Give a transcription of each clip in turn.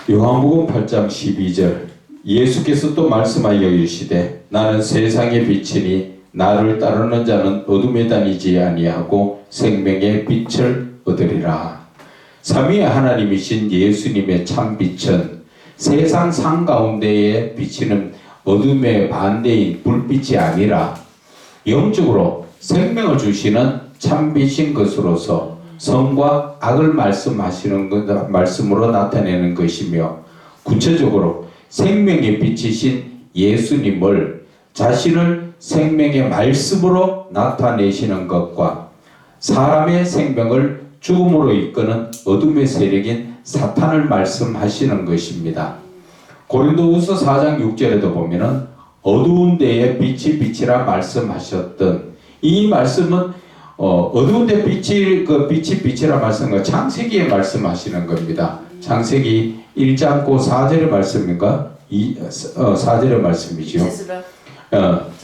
요한복음 8장 12절 예수께서 또 말씀하여 이르시되 나는 세상의 빛이니 나를 따르는 자는 어둠에 다니지 아니하고 생명의 빛을 얻으리라. 삼위의 하나님이신 예수님의 참 빛은 세상 상 가운데에 비치는 어둠의 반대인 불빛이 아니라 영적으로 생명을 주시는 참빛인 것으로서 선과 악을 말씀으로 나타내는 것이며, 구체적으로 생명의 빛이신 예수님을 자신을 생명의 말씀으로 나타내시는 것과 사람의 생명을 죽음으로 이끄는 어둠의 세력인 사탄을 말씀하시는 것입니다. 고린도후서 4장 6절에도 보면은 어두운 데에 빛이 빛이라 말씀하셨던 이 말씀은 어두운 데 빛이 빛이라 말씀과 창세기에 말씀하시는 겁니다. 창세기 1장 4절의 말씀인가? 4절의 말씀이죠.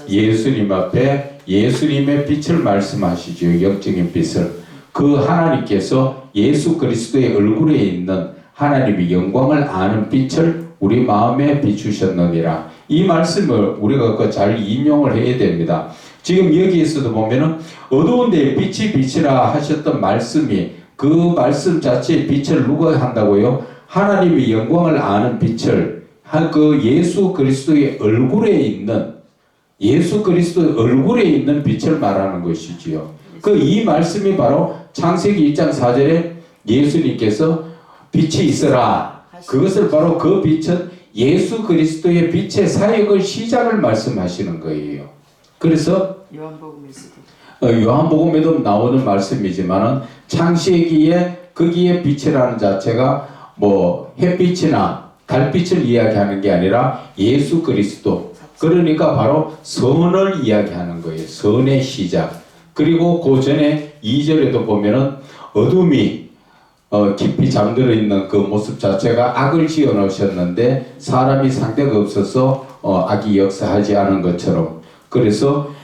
예수님 앞에 예수님의 빛을 말씀하시죠. 영적인 빛을. 그 하나님께서 예수 그리스도의 얼굴에 있는 하나님의 영광을 아는 빛을 우리 마음에 비추셨느니라. 이 말씀을 우리가 잘 인용을 해야 됩니다. 지금 여기에서도 보면은 어두운 데에 빛이 빛이라 하셨던 말씀이, 그 말씀 자체의 빛을 누가 한다고요? 하나님의 영광을 아는 빛을 그 예수 그리스도의 얼굴에 있는 빛을 말하는 것이지요. 이 말씀이 바로 창세기 1장 4절에 예수님께서 빛이 있어라. 그것을 바로 그 빛은 예수 그리스도의 빛의 사역을 시작을 말씀하시는 거예요. 그래서 요한복음에도 나오는 말씀이지만은 창세기에 거기에 빛이라는 자체가 뭐 햇빛이나 달빛을 이야기하는 게 아니라 예수 그리스도, 그러니까 바로 선을 이야기하는 거예요. 선의 시작. 그리고 그 전에 2절에도 보면은 어둠이 깊이 잠들어 있는 그 모습 자체가 악을 지어 놓으셨는데 사람이 상대가 없어서 악이 역사하지 않은 것처럼, 그래서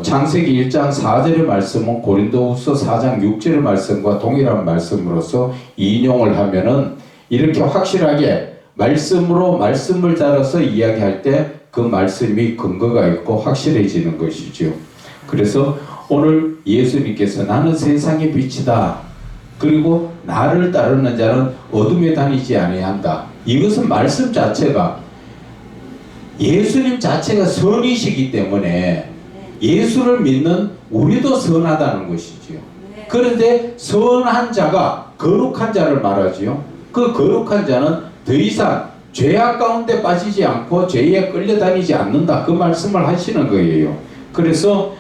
창세기 1장 4절의 말씀은 고린도후서 4장 6절의 말씀과 동일한 말씀으로서 인용을 하면은 이렇게 확실하게 말씀을 따라서 이야기할 때 그 말씀이 근거가 있고 확실해지는 것이죠. 그래서 오늘 예수님께서 나는 세상의 빛이다. 그리고 나를 따르는 자는 어둠에 다니지 아니한다. 이것은 말씀 자체가, 예수님 자체가 선이시기 때문에 예수를 믿는 우리도 선하다는 것이지요. 그런데 선한 자가 거룩한 자를 말하지요. 그 거룩한 자는 더 이상 죄악 가운데 빠지지 않고 죄에 끌려다니지 않는다. 그 말씀을 하시는 거예요. 그래서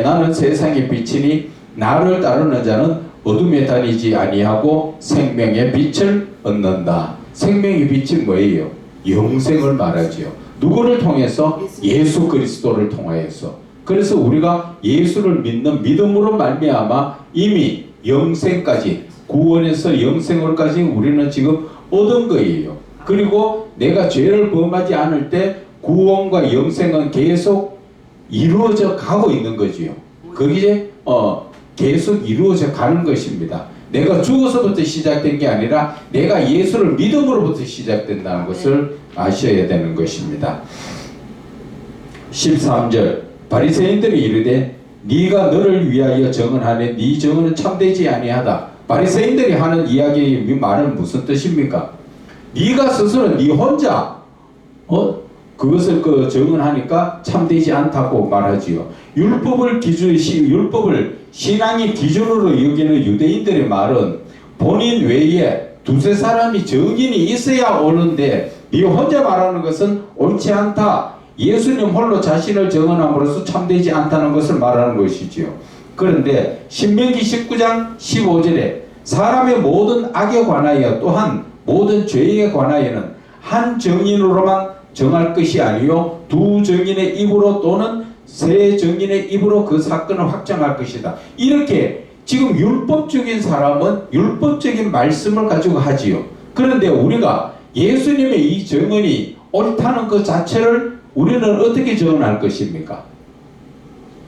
나는 세상의 빛이니 나를 따르는 자는 어둠에 다니지 아니하고 생명의 빛을 얻는다. 생명의 빛이 뭐예요? 영생을 말하지요. 누구를 통해서? 예수 그리스도를 통하여서. 그래서 우리가 예수를 믿는 믿음으로 말미암아 이미 영생까지, 구원에서 영생으로까지 우리는 지금 얻은 거예요. 그리고 내가 죄를 범하지 않을 때 구원과 영생은 계속 이루어져 가고 있는 거지요. 그게 계속 이루어져 가는 것입니다. 내가 죽어서부터 시작된 게 아니라 내가 예수를 믿음으로부터 시작된다는 것을 아셔야 되는 것입니다. 13절 바리새인들이 이르되 네가 너를 위하여 정언하네 네 정언은 참되지 아니하다. 바리새인들이 하는 이야기의 말은 무슨 뜻입니까? 네가 스스로 네 혼자 그것을 정언하니까 참되지 않다고 말하지요. 율법을 신앙의 기준으로 여기는 유대인들의 말은 본인 외에 두세 사람이 증인이 있어야 옳은데 네 혼자 말하는 것은 옳지 않다. 예수님 홀로 자신을 증언함으로써 참되지 않다는 것을 말하는 것이지요. 그런데 신명기 19장 15절에 사람의 모든 악에 관하여 또한 모든 죄에 관하여는 한 증인으로만 정할 것이 아니요 두 증인의 입으로 또는 세 증인의 입으로 그 사건을 확정할 것이다. 이렇게 지금 율법적인 사람은 율법적인 말씀을 가지고 하지요. 그런데 우리가 예수님의 이 증언이 옳다는 그 자체를 우리는 어떻게 증언할 것입니까?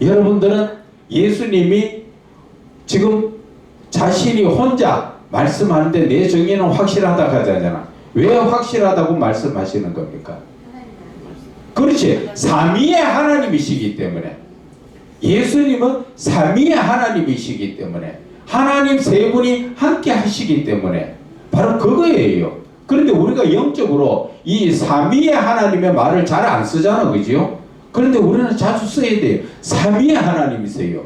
여러분들은 예수님이 지금 자신이 혼자 말씀하는데 내 정의는 확실하다고 하잖아. 왜 확실하다고 말씀하시는 겁니까? 그렇지. 삼위의 하나님이시기 때문에. 예수님은 삼위의 하나님이시기 때문에, 하나님 세 분이 함께 하시기 때문에 바로 그거예요. 그런데 우리가 영적으로 이 삼위의 하나님의 말을 잘 안 쓰잖아, 그죠? 그런데 우리는 자주 써야 돼요. 삼위의 하나님이세요.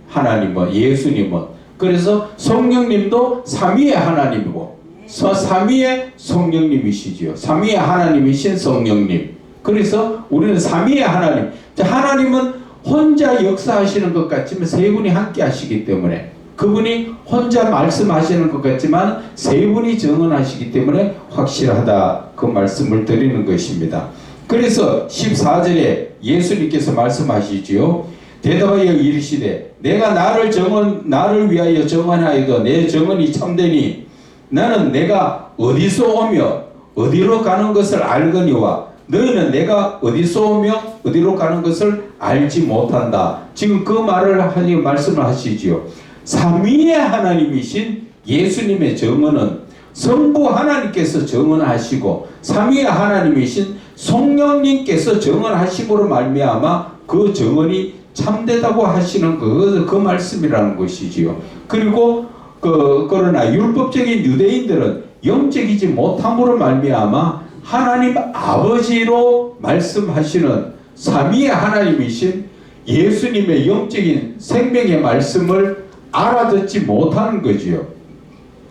하나님은, 예수님은. 그래서 성령님도 삼위의 하나님이고 삼위의 성령님이시지요. 삼위의 하나님이신 성령님. 그래서 우리는 삼위의 하나님. 하나님은 혼자 역사하시는 것 같지만 세 분이 함께 하시기 때문에, 그분이 혼자 말씀하시는 것 같지만 세 분이 정언하시기 때문에 확실하다, 그 말씀을 드리는 것입니다. 그래서 14절에 예수님께서 말씀하시지요. 대답하여 이르시되 내가 나를 위하여 정언하여도 내 정언이 참되니 나는 내가 어디서 오며 어디로 가는 것을 알거니와 너희는 내가 어디서 오며 어디로 가는 것을 알지 못한다. 지금 그 말씀을 하시지요. 삼위의 하나님이신 예수님의 정언은 성부 하나님께서 정언하시고 삼위의 하나님이신 성령님께서 정언하심으로 말미암아 그 정언이 참되다고 하시는 그 말씀이라는 것이지요. 그리고 그러나 율법적인 유대인들은 영적이지 못함으로 말미암아 하나님 아버지로 말씀하시는 삼위의 하나님이신 예수님의 영적인 생명의 말씀을 알아듣지 못하는 거지요.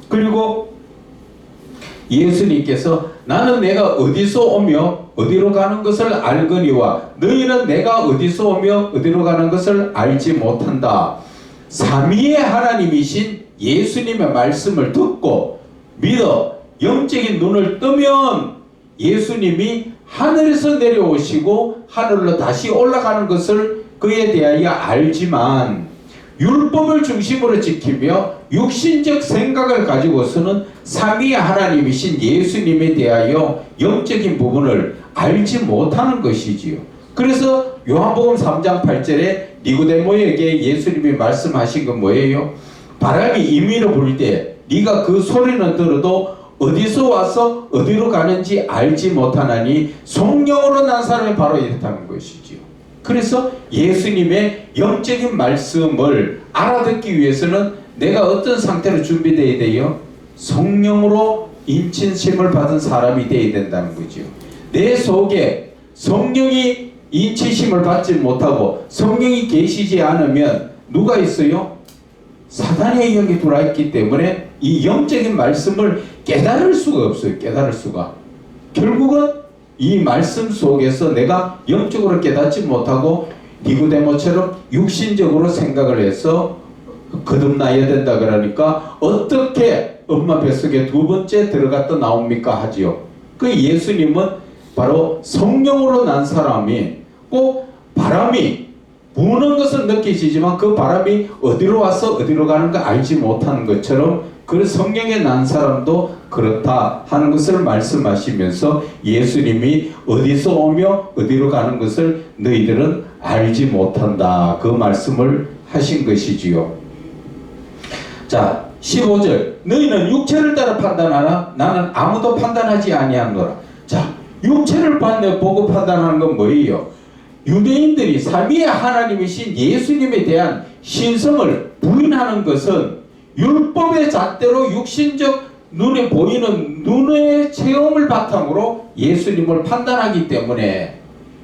그리고 예수님께서 나는 내가 어디서 오며 어디로 가는 것을 알거니와 너희는 내가 어디서 오며 어디로 가는 것을 알지 못한다. 삼위의 하나님이신 예수님의 말씀을 듣고 믿어 영적인 눈을 뜨면 예수님이 하늘에서 내려오시고 하늘로 다시 올라가는 것을 그에 대하여 알지만, 율법을 중심으로 지키며 육신적 생각을 가지고서는 삼위의 하나님이신 예수님에 대하여 영적인 부분을 알지 못하는 것이지요. 그래서 요한복음 3장 8절에 니고데모에게 예수님이 말씀하신 건 뭐예요? 바람이 임의로 불 때 네가 그 소리는 들어도 어디서 와서 어디로 가는지 알지 못하나니 성령으로 난 사람이 바로 이렇다는 것이지요. 그래서 예수님의 영적인 말씀을 알아듣기 위해서는 내가 어떤 상태로 준비되어야 돼요? 성령으로 인치심을 받은 사람이 되어야 된다는 거죠. 내 속에 성령이 인치심을 받지 못하고 성령이 계시지 않으면 누가 있어요? 사단의 영이 들어있기 때문에 이 영적인 말씀을 깨달을 수가 없어요. 깨달을 수가. 결국은 이 말씀 속에서 내가 영적으로 깨닫지 못하고 니고데모처럼 육신적으로 생각을 해서 거듭나야 된다 그러니까 어떻게 엄마 뱃속에 두 번째 들어갔다 나옵니까 하지요. 그 예수님은 바로 성령으로 난 사람이 꼭 바람이 부는 것은 느껴지지만 그 바람이 어디로 와서 어디로 가는 거 알지 못하는 것처럼 그 성령에 난 사람도 그렇다 하는 것을 말씀하시면서 예수님이 어디서 오며 어디로 가는 것을 너희들은 알지 못한다, 그 말씀을 하신 것이지요. 자, 15절 너희는 육체를 따라 판단하나 나는 아무도 판단하지 아니하노라. 자, 육체를 보고 판단하는 건 뭐예요? 유대인들이 삼위의 하나님이신 예수님에 대한 신성을 부인하는 것은 율법의 잣대로 육신적 눈에 보이는 눈의 체험을 바탕으로 예수님을 판단하기 때문에,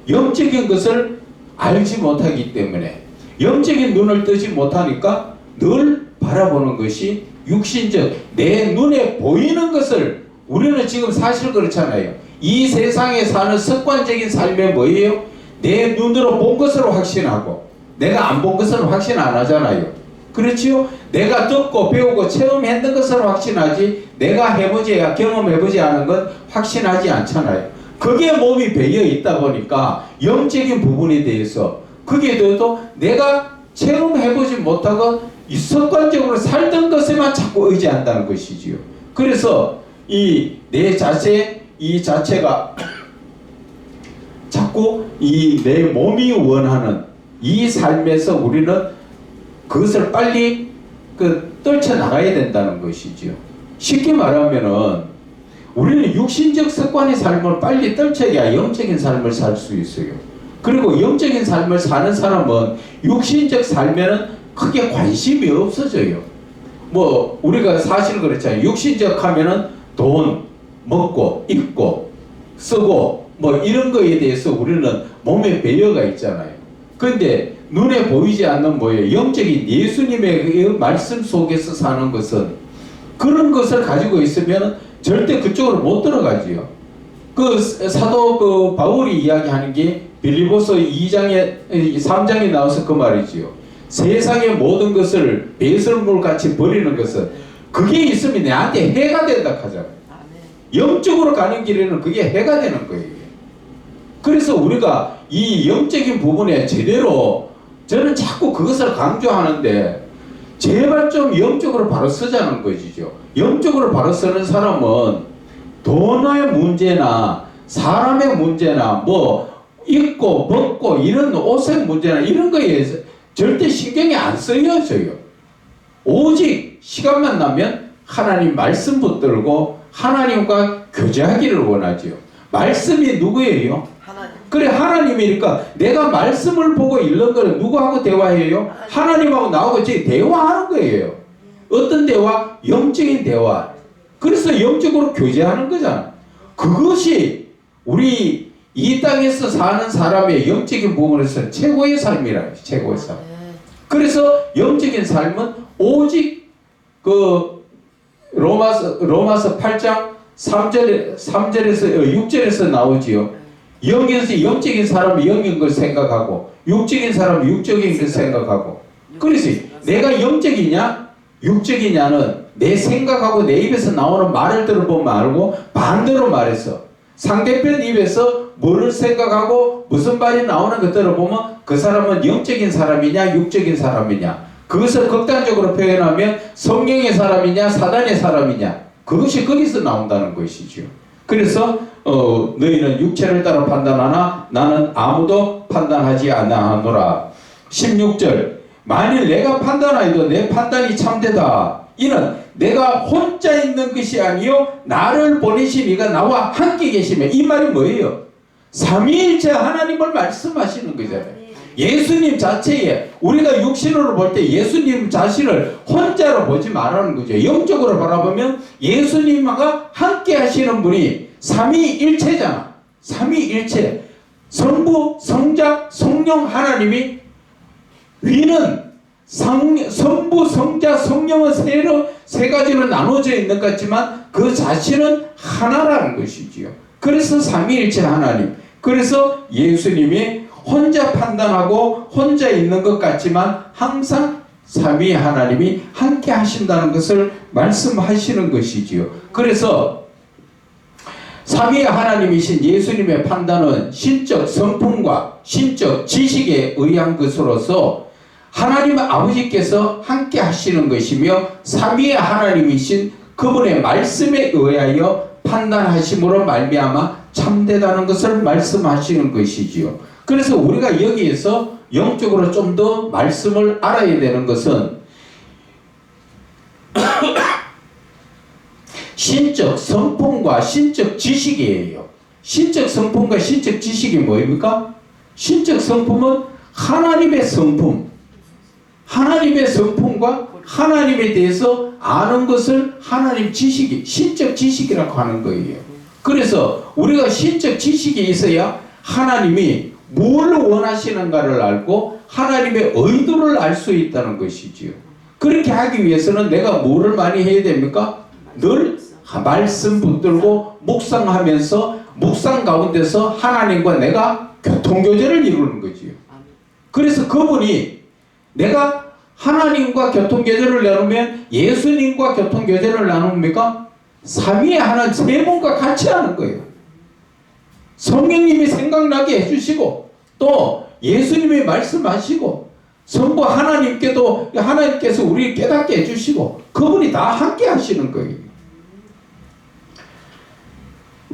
영적인 것을 알지 못하기 때문에, 영적인 눈을 뜨지 못하니까 늘 바라보는 것이 육신적 내 눈에 보이는 것을, 우리는 지금 사실 그렇잖아요. 이 세상에 사는 습관적인 삶에 뭐예요? 내 눈으로 본 것으로 확신하고 내가 안 본 것은 확신 안 하잖아요. 그렇지요? 내가 듣고 배우고 체험했는 것으로 확신하지 내가 해보지 경험해보지 않은 건 확신하지 않잖아요. 그게 몸이 배어 있다 보니까 영적인 부분에 대해서 그게 돼도 내가 체험해보지 못하고 이 습관적으로 살던 것에만 자꾸 의지한다는 것이지요. 그래서 이 내 자세 이 자체가 자꾸 이 내 몸이 원하는 이 삶에서 우리는 그것을 빨리 떨쳐나가야 된다는 것이지요. 쉽게 말하면은 우리는 육신적 습관의 삶을 빨리 떨쳐야 영적인 삶을 살 수 있어요. 그리고 영적인 삶을 사는 사람은 육신적 삶에는 크게 관심이 없어져요. 뭐 우리가 사실 그렇잖아요. 육신적 하면은 돈, 먹고 입고 쓰고 뭐 이런 거에 대해서 우리는 몸에 배려가 있잖아요. 그런데 눈에 보이지 않는 뭐예요? 영적인 예수님의 말씀 속에서 사는 것은 그런 것을 가지고 있으면 절대 그쪽으로 못 들어가지요. 그 사도 그 바울이 이야기하는 게 빌립보서 3장에 나와서 그 말이지요. 세상의 모든 것을 배설물 같이 버리는 것은 그게 있으면 내한테 해가 된다 하잖아요. 영적으로 가는 길에는 그게 해가 되는 거예요. 그래서 우리가 이 영적인 부분에 제대로 저는 자꾸 그것을 강조하는데 제발 좀 영적으로 바로 서자는 것이죠. 영적으로 바로 서는 사람은 돈의 문제나 사람의 문제나 뭐 입고 먹고 이런 옷의 문제나 이런 거에 절대 신경이 안 쓰여져요. 오직 시간만 나면 하나님 말씀 붙들고 하나님과 교제하기를 원하지요. 말씀이 누구예요? 하나님. 그래 하나님이니까 내가 말씀을 보고 읽는 거는 누구하고 대화해요? 하나님하고 나하고 지금 대화하는 거예요. 어떤 대화? 영적인 대화. 그래서 영적으로 교제하는 거잖아. 그것이 우리 이 땅에서 사는 사람의 영적인 부분에서 최고의 삶이라. 최고의 삶. 그래서 영적인 삶은 오직 그 로마서 8장 3절에서 6절에서 나오지요. 영에서 영적인 사람은 영인 걸 생각하고 육적인 사람은 육적인 걸 생각하고. 그래서 내가 영적이냐 육적이냐는 내 생각하고 내 입에서 나오는 말을 들어보면 알고 반대로 말해서 상대편 입에서 뭐를 생각하고 무슨 말이 나오는 것 들어보면 그 사람은 영적인 사람이냐 육적인 사람이냐, 그것을 극단적으로 표현하면 성령의 사람이냐 사단의 사람이냐, 그것이 거기서 나온다는 것이죠. 그래서 너희는 육체를 따라 판단하나 나는 아무도 판단하지 아니하노라. 16절 만일 내가 판단하여도 내 판단이 참되다. 이는 내가 혼자 있는 것이 아니요 나를 보내신 이가 나와 함께 계시며. 이 말이 뭐예요? 삼위일체 하나님을 말씀하시는 거잖아요. 예수님 자체에 우리가 육신으로 볼 때 예수님 자신을 혼자로 보지 말라는 거죠. 영적으로 바라보면 예수님과 함께 하시는 분이 삼위일체잖아. 삼위일체 성부, 성자, 성령 하나님이 위는 성부, 성자, 성령은 세 가지로 나눠져 있는 것 같지만 그 자신은 하나라는 것이지요. 그래서 삼위일체 하나님. 그래서 예수님이 혼자 판단하고 혼자 있는 것 같지만 항상 삼위 하나님이 함께 하신다는 것을 말씀하시는 것이지요. 그래서 삼위 하나님이신 예수님의 판단은 신적 성품과 신적 지식에 의한 것으로서 하나님 아버지께서 함께 하시는 것이며 삼위의 하나님이신 그분의 말씀에 의하여 판단하심으로 말미암아 참되다는 것을 말씀하시는 것이지요. 그래서 우리가 여기에서 영적으로 좀 더 말씀을 알아야 되는 것은 신적 성품과 신적 지식이에요. 신적 성품과 신적 지식이 뭐입니까? 신적 성품은 하나님의 성품, 하나님의 성품과 하나님에 대해서 아는 것을 하나님 지식이, 신적 지식이라고 하는 거예요. 그래서 우리가 신적 지식이 있어야 하나님이 뭘 원하시는가를 알고 하나님의 의도를 알 수 있다는 것이지요. 그렇게 하기 위해서는 내가 뭐를 많이 해야 됩니까? 늘 말씀 붙들고 묵상하면서 묵상 가운데서 하나님과 내가 교통교제를 이루는 거지요. 그래서 그분이 내가 하나님과 교통교제를 나누면 예수님과 교통교제를 나눕니까? 삼위의 하나님 세 분과 같이 하는 거예요. 성령님이 생각나게 해주시고 또 예수님이 말씀하시고 성부 하나님께도 하나님께서 우리를 깨닫게 해주시고 그분이 다 함께 하시는 거예요.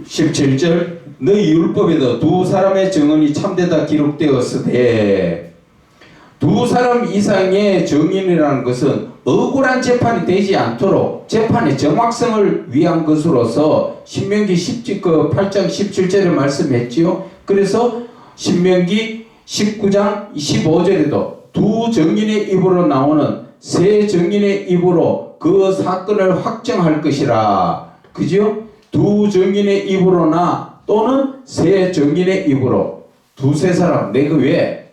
17절 너희 율법에도 두 사람의 증언이 참되다 기록되었으되 두 사람 이상의 증인이라는 것은 억울한 재판이 되지 않도록 재판의 정확성을 위한 것으로서 신명기 8장 17절에 말씀했지요. 그래서 신명기 19장 15절에도 두 증인의 입으로 나오는 세 증인의 입으로 그 사건을 확정할 것이라. 그죠? 두 증인의 입으로나 또는 세 증인의 입으로 두세 사람 내가 왜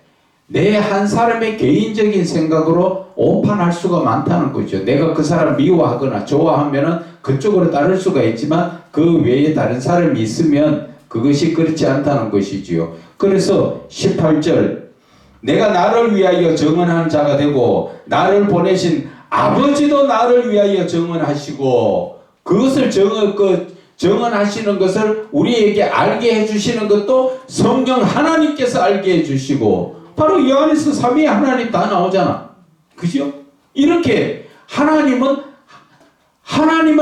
내 한 사람의 개인적인 생각으로 오판할 수가 많다는 거죠. 내가 그 사람 미워하거나 좋아하면은 그쪽으로 따를 수가 있지만 그 외에 다른 사람이 있으면 그것이 그렇지 않다는 것이지요. 그래서 18절 내가 나를 위하여 정언한 자가 되고 나를 보내신 아버지도 나를 위하여 정언하시고 그것을 정언하시는 것을 우리에게 알게 해주시는 것도 성령 하나님께서 알게 해주시고 바로 이 안에서 삼위의 하나님 다 나오잖아. 그죠? 이렇게 하나님은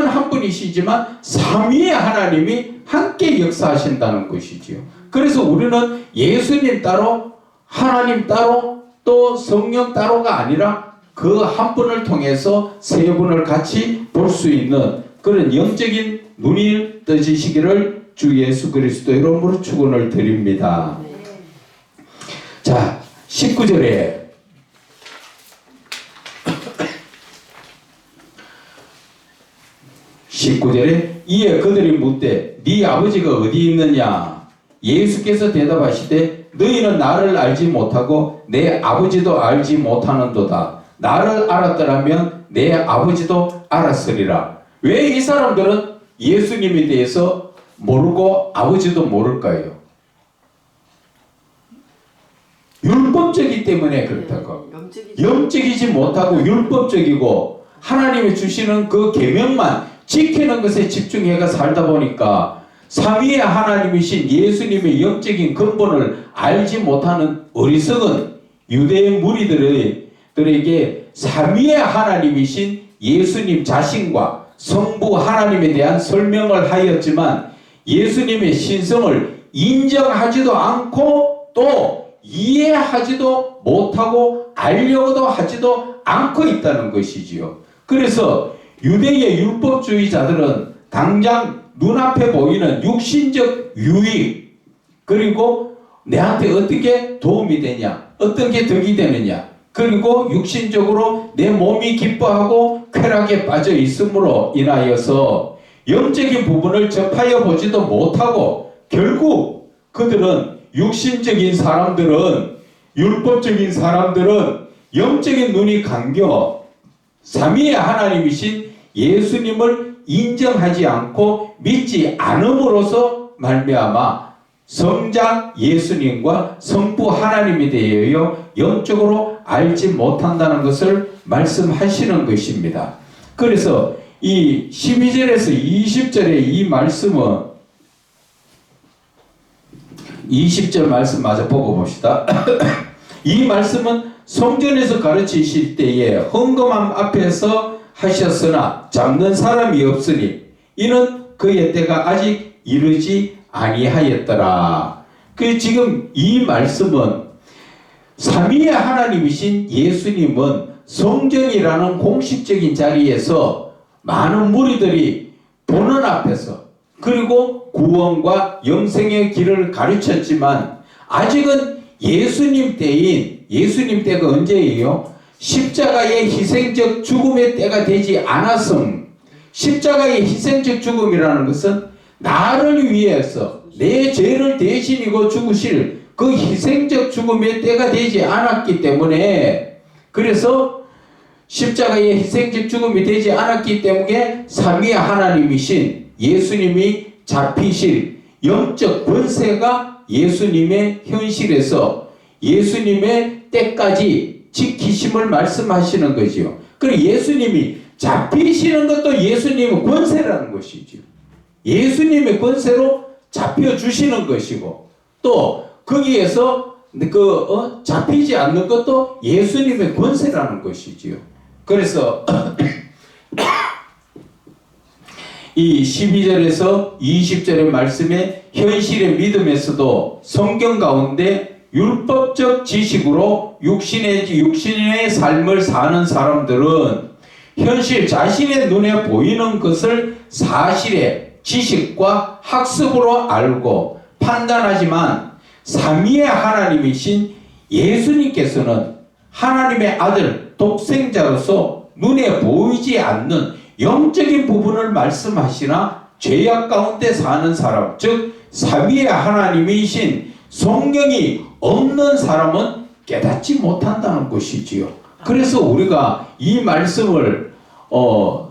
한 분이시지만 삼위의 하나님이 함께 역사하신다는 것이지요. 그래서 우리는 예수님 따로 하나님 따로 또 성령 따로가 아니라 그 한 분을 통해서 세 분을 같이 볼 수 있는 그런 영적인 눈이 떠지시기를 주 예수 그리스도 이름으로 축원을 드립니다. 자, 19절에 이에 그들이 묻되 네 아버지가 어디 있느냐? 예수께서 대답하시되 너희는 나를 알지 못하고 내 아버지도 알지 못하는도다. 나를 알았더라면 내 아버지도 알았으리라. 왜 이 사람들은 예수님에 대해서 모르고 아버지도 모를까요? 율법적이기 때문에 그렇다고. 영적이지 못하고 율법적이고 하나님이 주시는 그 계명만 지키는 것에 집중해가 살다 보니까 삼위의 하나님이신 예수님의 영적인 근본을 알지 못하는 어리석은 유대의 무리들에게 삼위의 하나님이신 예수님 자신과 성부 하나님에 대한 설명을 하였지만 예수님의 신성을 인정하지도 않고 또 이해하지도 못하고 알려고도 하지도 않고 있다는 것이지요. 그래서 유대의 율법주의자들은 당장 눈앞에 보이는 육신적 유익 그리고 내한테 어떻게 도움이 되냐 어떤 게 덕이 되느냐 그리고 육신적으로 내 몸이 기뻐하고 쾌락에 빠져 있음으로 인하여서 영적인 부분을 접하여 보지도 못하고 결국 그들은 육신적인 사람들은 율법적인 사람들은 영적인 눈이 감겨 삼위의 하나님이신 예수님을 인정하지 않고 믿지 않음으로써 말미암아 성자 예수님과 성부 하나님에 대하여 영적으로 알지 못한다는 것을 말씀하시는 것입니다. 그래서 이 12절에서 20절의 이 말씀은 20절 말씀 마저 보고 봅시다. 이 말씀은 성전에서 가르치실 때에 헌금함 앞에서 하셨으나 잡는 사람이 없으니 이는 그의 때가 아직 이르지 아니하였더라. 그 지금 이 말씀은 삼위의 하나님이신 예수님은 성전이라는 공식적인 자리에서 많은 무리들이 보는 앞에서 그리고 구원과 영생의 길을 가르쳤지만 아직은 예수님 때가 언제예요? 십자가의 희생적 죽음의 때가 되지 않았음. 십자가의 희생적 죽음이라는 것은 나를 위해서 내 죄를 대신이고 죽으실 그 희생적 죽음의 때가 되지 않았기 때문에 그래서 십자가의 희생적 죽음이 되지 않았기 때문에 삼위의 하나님이신 예수님이 잡히실 영적 권세가 예수님의 현실에서 예수님의 때까지 지키심을 말씀하시는 거지요. 그리고 예수님이 잡히시는 것도 예수님의 권세라는 것이죠. 예수님의 권세로 잡혀주시는 것이고 또 거기에서 잡히지 않는 것도 예수님의 권세라는 것이지요. 그래서 이 12절에서 20절의 말씀에 현실의 믿음에서도 성경 가운데 율법적 지식으로 육신의 삶을 사는 사람들은 현실 자신의 눈에 보이는 것을 사실의 지식과 학습으로 알고 판단하지만 삼위의 하나님이신 예수님께서는 하나님의 아들 독생자로서 눈에 보이지 않는 영적인 부분을 말씀하시나 죄악 가운데 사는 사람, 즉 삼위의 하나님이신 성령이 없는 사람은 깨닫지 못한다는 것이지요. 그래서 우리가 이 말씀을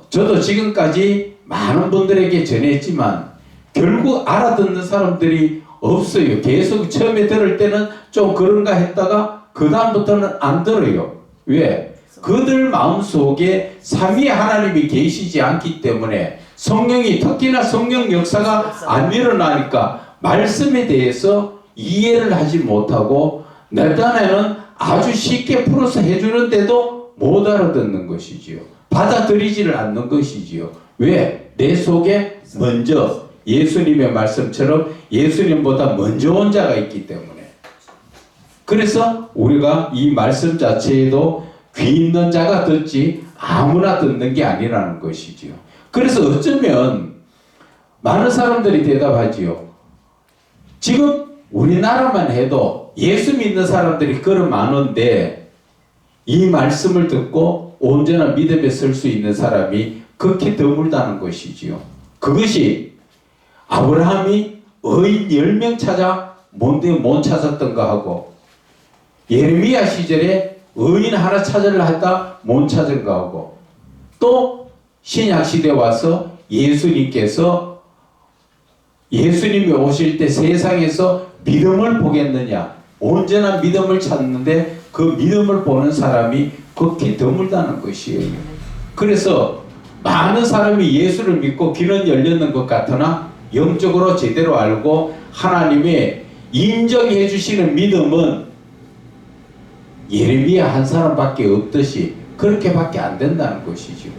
저도 지금까지 많은 분들에게 전했지만 결국 알아듣는 사람들이 없어요. 계속 처음에 들을 때는 좀 그런가 했다가 그 다음부터는 안 들어요. 왜? 그들 마음속에 삼위 하나님이 계시지 않기 때문에 성령이, 특히나 성령 역사가 안 일어나니까 말씀에 대해서 이해를 하지 못하고 내 딴에는 아주 쉽게 풀어서 해주는데도 못 알아듣는 것이지요. 받아들이지를 않는 것이지요. 왜? 내 속에 먼저 예수님의 말씀처럼 예수님보다 먼저 온 자가 있기 때문에. 그래서 우리가 이 말씀 자체에도 귀 있는 자가 듣지 아무나 듣는 게 아니라는 것이지요. 그래서 어쩌면 많은 사람들이 대답하지요. 지금 우리나라만 해도 예수 믿는 사람들이 그렇게 많은데 이 말씀을 듣고 온전한 믿음에 설 수 있는 사람이 극히 드물다는 것이지요. 그것이 아브라함이 의인 10명 찾아 못 찾았던가 하고 예레미야 시절에 의인 하나 찾으려 했다 못 찾은가 하고 또 신약 시대 와서 예수님이 오실 때 세상에서 믿음을 보겠느냐, 온전한 믿음을 찾는데 그 믿음을 보는 사람이 극히 드물다는 것이에요. 그래서 많은 사람이 예수를 믿고 귀는 열렸는 것 같으나 영적으로 제대로 알고 하나님의 인정해 주시는 믿음은 예레미야 한 사람밖에 없듯이 그렇게밖에 안 된다는 것이죠.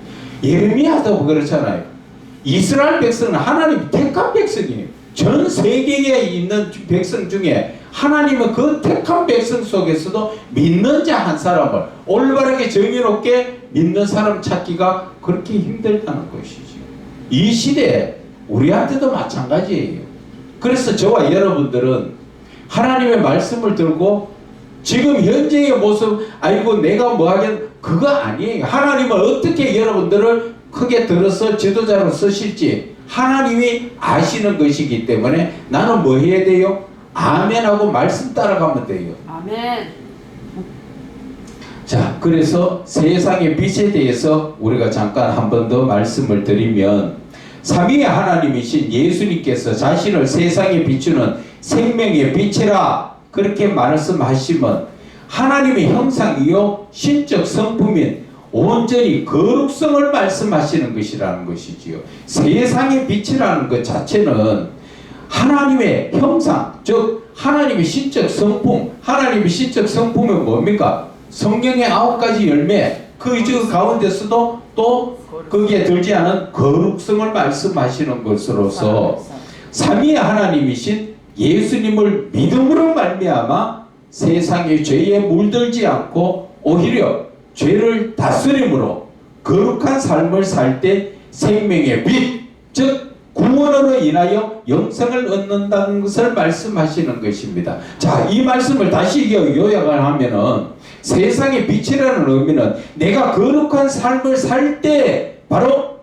예레미야도 그렇잖아요. 이스라엘 백성은 하나님 택한 백성이에요. 전 세계에 있는 백성 중에 하나님은 그 택한 백성 속에서도 믿는 자 한 사람을 올바르게 정의롭게 믿는 사람 찾기가 그렇게 힘들다는 것이죠. 이 시대에 우리한테도 마찬가지예요. 그래서 저와 여러분들은 하나님의 말씀을 들고 지금 현재의 모습 아이고 내가 뭐 하겠 그거 아니에요. 하나님은 어떻게 여러분들을 크게 들어서 지도자로 쓰실지 하나님이 아시는 것이기 때문에 나는 뭐 해야 돼요? 아멘하고 말씀 따라가면 돼요. 아멘. 자, 그래서 세상의 빛에 대해서 우리가 잠깐 한 번 더 말씀을 드리면 삼위의 하나님이신 예수님께서 자신을 세상에 비추는 생명의 빛이라 그렇게 말씀하시면 하나님의 형상이요 신적 성품인 온전히 거룩성을 말씀하시는 것이라는 것이지요. 세상의 빛이라는 것 자체는 하나님의 형상, 즉 하나님의 신적 성품, 하나님의 신적 성품은 뭡니까? 성령의 9가지 열매, 그 가운데서도 또 거기에 들지 않은 거룩성을 말씀하시는 것으로서 삼위의 하나님이신 예수님을 믿음으로 말미암아 세상의 죄에 물들지 않고 오히려 죄를 다스림으로 거룩한 삶을 살 때 생명의 빛, 즉 구원으로 인하여 영생을 얻는다는 것을 말씀하시는 것입니다. 자, 이 말씀을 다시 요약을 하면은 세상의 빛이라는 의미는 내가 거룩한 삶을 살 때 바로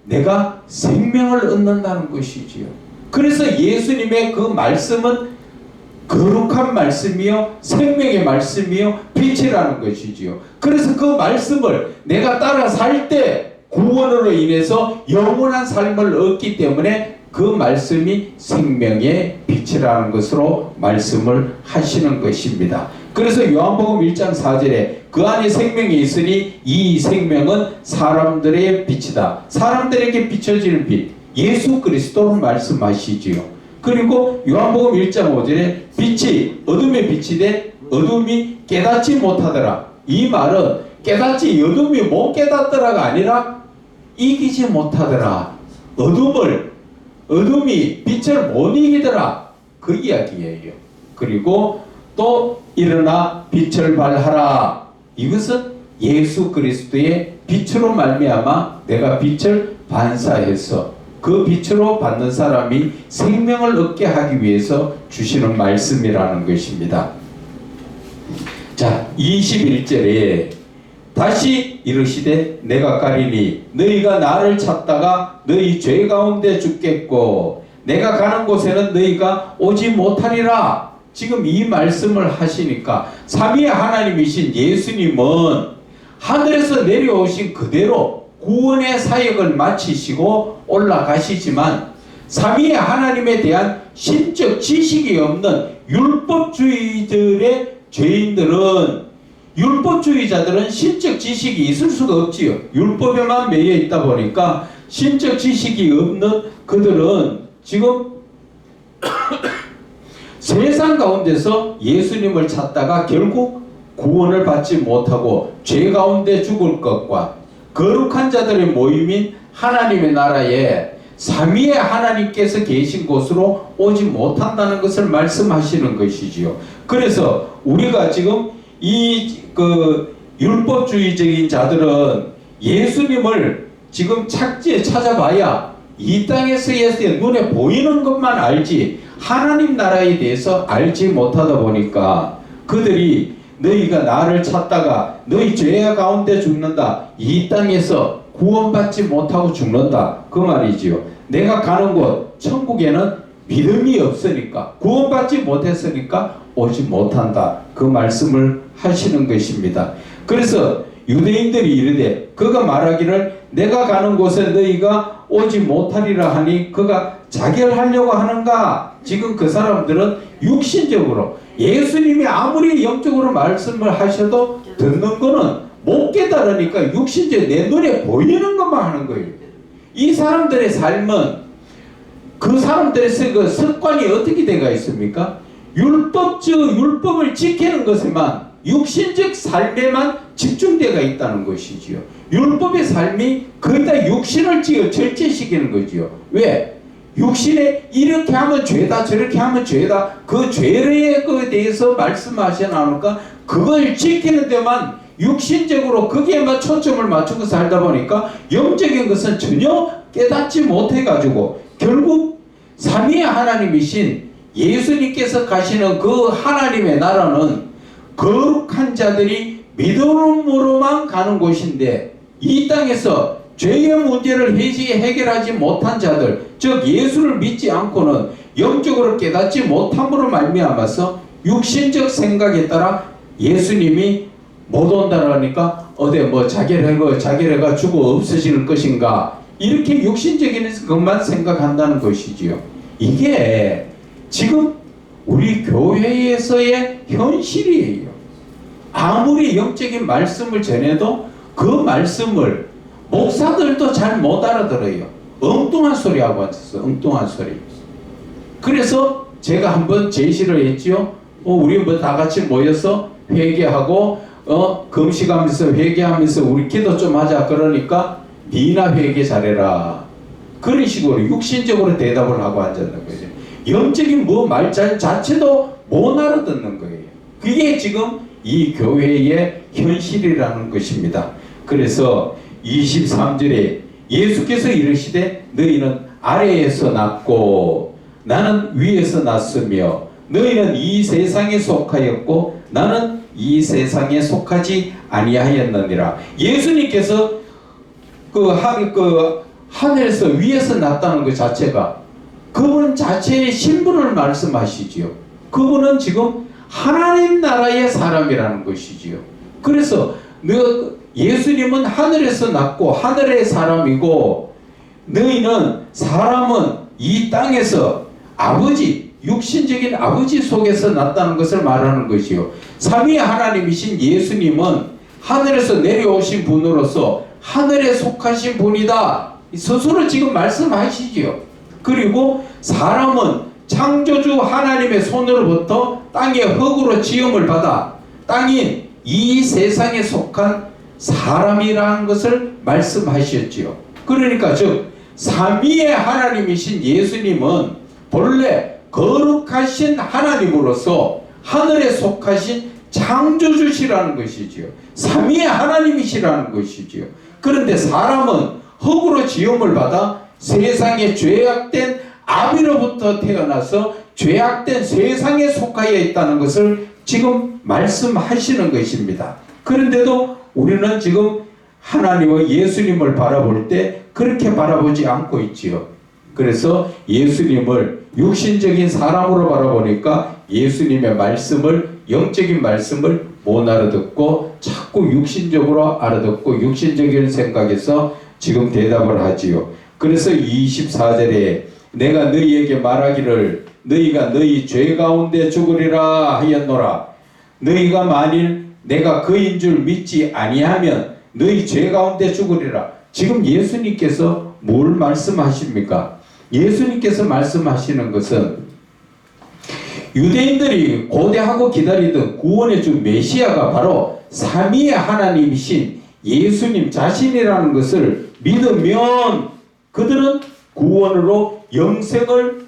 내가 생명을 얻는다는 것이지요. 그래서 예수님의 그 말씀은 거룩한 말씀이요 생명의 말씀이요 빛이라는 것이지요. 그래서 그 말씀을 내가 따라 살 때 구원으로 인해서 영원한 삶을 얻기 때문에 그 말씀이 생명의 빛이라는 것으로 말씀을 하시는 것입니다. 그래서 요한복음 1장 4절에 그 안에 생명이 있으니 이 생명은 사람들의 빛이다. 사람들에게 비춰지는 빛, 예수 그리스도를 말씀하시지요. 그리고 요한복음 1장 5절에 빛이 어둠의 빛이 돼 어둠이 깨닫지 못하더라. 이 말은 깨닫지 어둠이 못 깨닫더라가 아니라 이기지 못하더라. 어둠이 빛을 못 이기더라. 그 이야기예요. 그리고 또 일어나 빛을 발하라. 이것은 예수 그리스도의 빛으로 말미암아 내가 빛을 반사해서 그 빛으로 받는 사람이 생명을 얻게 하기 위해서 주시는 말씀이라는 것입니다. 자, 21절에 다시 이르시되 내가 가리니 너희가 나를 찾다가 너희 죄 가운데 죽겠고 내가 가는 곳에는 너희가 오지 못하리라. 지금 이 말씀을 하시니까 삼위의 하나님이신 예수님은 하늘에서 내려오신 그대로 구원의 사역을 마치시고 올라가시지만 삼위의 하나님에 대한 신적 지식이 없는 율법주의들의 죄인들은 율법주의자들은 신적 지식이 있을 수가 없지요. 율법에만 매여 있다 보니까 신적 지식이 없는 그들은 지금 세상 가운데서 예수님을 찾다가 결국 구원을 받지 못하고 죄 가운데 죽을 것과 거룩한 자들의 모임인 하나님의 나라에 삼위의 하나님께서 계신 곳으로 오지 못한다는 것을 말씀하시는 것이지요. 그래서 우리가 지금 율법주의적인 자들은 예수님을 지금 찾아봐야 이 땅에서의 눈에 보이는 것만 알지 하나님 나라에 대해서 알지 못하다 보니까 그들이 너희가 나를 찾다가 너희 죄 가운데 죽는다. 이 땅에서 구원받지 못하고 죽는다. 그 말이지요. 내가 가는 곳 천국에는 믿음이 없으니까 구원받지 못했으니까 오지 못한다. 그 말씀을 하시는 것입니다. 그래서 유대인들이 이르되 그가 말하기를 내가 가는 곳에 너희가 오지 못하리라 하니 그가 자결하려고 하는가? 지금 그 사람들은 육신적으로 예수님이 아무리 영적으로 말씀을 하셔도 듣는 거는 못 깨달으니까 육신적으로 내 눈에 보이는 것만 하는 거예요. 이 사람들의 삶은 그 사람들의 그 습관이 어떻게 되어 있습니까? 율법을 지키는 것에만 육신적 삶에만 집중되어 있다는 것이지요. 율법의 삶이 거의 다 육신을 절제시키는 거지요. 왜? 육신에 이렇게 하면 죄다 저렇게 하면 죄다 그 죄에 대해서 말씀하셔 나오니까 그걸 지키는 데만 육신적으로 거기에만 초점을 맞추고 살다 보니까 영적인 것은 전혀 깨닫지 못해 가지고 결국 삼위의 하나님이신 예수님께서 가시는 그 하나님의 나라는 거룩한 자들이 믿음으로만 가는 곳인데 이 땅에서 죄의 문제를 해결하지 못한 자들, 즉 예수를 믿지 않고는 영적으로 깨닫지 못함으로 말미암아서 육신적 생각에 따라 예수님이 못 온다라니까 어디 뭐 자결해가 죽어 없어질 것인가 이렇게 육신적인 것만 생각한다는 것이지요. 이게 지금 우리 교회에서의 현실이에요. 아무리 영적인 말씀을 전해도 그 말씀을 목사들도 잘 못 알아들어요. 엉뚱한 소리 하고 앉았어. 엉뚱한 소리. 그래서 제가 한번 제시를 했지요. 우리 뭐 다 같이 모여서 회개하고 금식하면서 회개하면서 우리 기도 좀 하자. 그러니까 니나 회개 잘해라. 그런 식으로 육신적으로 대답을 하고 앉았는 거죠. 영적인 말 자체도 못 알아듣는 거예요. 그게 지금 이 교회의 현실이라는 것입니다. 그래서 23절에 예수께서 이르시되 너희는 아래에서 났고 나는 위에서 났으며 너희는 이 세상에 속하였고 나는 이 세상에 속하지 아니하였느니라. 예수님께서 하늘에서 위에서 났다는 것 자체가 그분 자체의 신분을 말씀하시지요. 그분은 지금 하나님 나라의 사람이라는 것이지요. 그래서 예수님은 하늘에서 났고 하늘의 사람이고 너희는 사람은 이 땅에서 아버지 육신적인 아버지 속에서 났다는 것을 말하는 것이요. 삼위 하나님이신 예수님은 하늘에서 내려오신 분으로서 하늘에 속하신 분이다. 스스로 지금 말씀하시지요. 그리고 사람은 창조주 하나님의 손으로부터 땅의 흙으로 지음을 받아 땅인 이 세상에 속한 사람이라는 것을 말씀하셨지요. 그러니까 즉 삼위의 하나님이신 예수님은 본래 거룩하신 하나님으로서 하늘에 속하신 창조주시라는 것이지요. 삼위의 하나님이시라는 것이지요. 그런데 사람은 흙으로 지음을 받아 세상에 죄악된 아비로부터 태어나서 죄악된 세상에 속하여 있다는 것을 지금 말씀하시는 것입니다. 그런데도 우리는 지금 하나님과 예수님을 바라볼 때 그렇게 바라보지 않고 있지요. 그래서 예수님을 육신적인 사람으로 바라보니까 예수님의 말씀을, 영적인 말씀을 못 알아듣고 자꾸 육신적으로 알아듣고 육신적인 생각에서 지금 대답을 하지요. 그래서 24절에 내가 너희에게 말하기를 너희가 너희 죄 가운데 죽으리라 하였노라. 너희가 만일 내가 그인 줄 믿지 아니하면 너희 죄 가운데 죽으리라. 지금 예수님께서 뭘 말씀하십니까? 예수님께서 말씀하시는 것은 유대인들이 고대하고 기다리던 구원의 주 메시아가 바로 삼위의 하나님이신 예수님 자신이라는 것을 믿으면 그들은 구원으로 영생을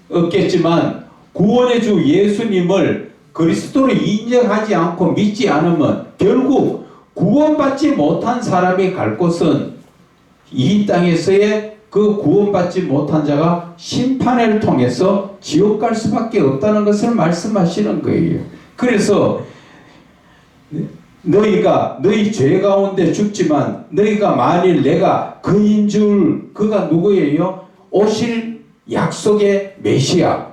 얻겠지만 구원의 주 예수님을 그리스도로 인정하지 않고 믿지 않으면 결국 구원받지 못한 사람이 갈 곳은 이 땅에서의 그 구원받지 못한 자가 심판을 통해서 지옥 갈 수밖에 없다는 것을 말씀하시는 거예요. 그래서 너희가 너희 죄 가운데 죽지만 너희가 만일 내가 그인 줄, 그가 누구예요? 오실 약속의 메시아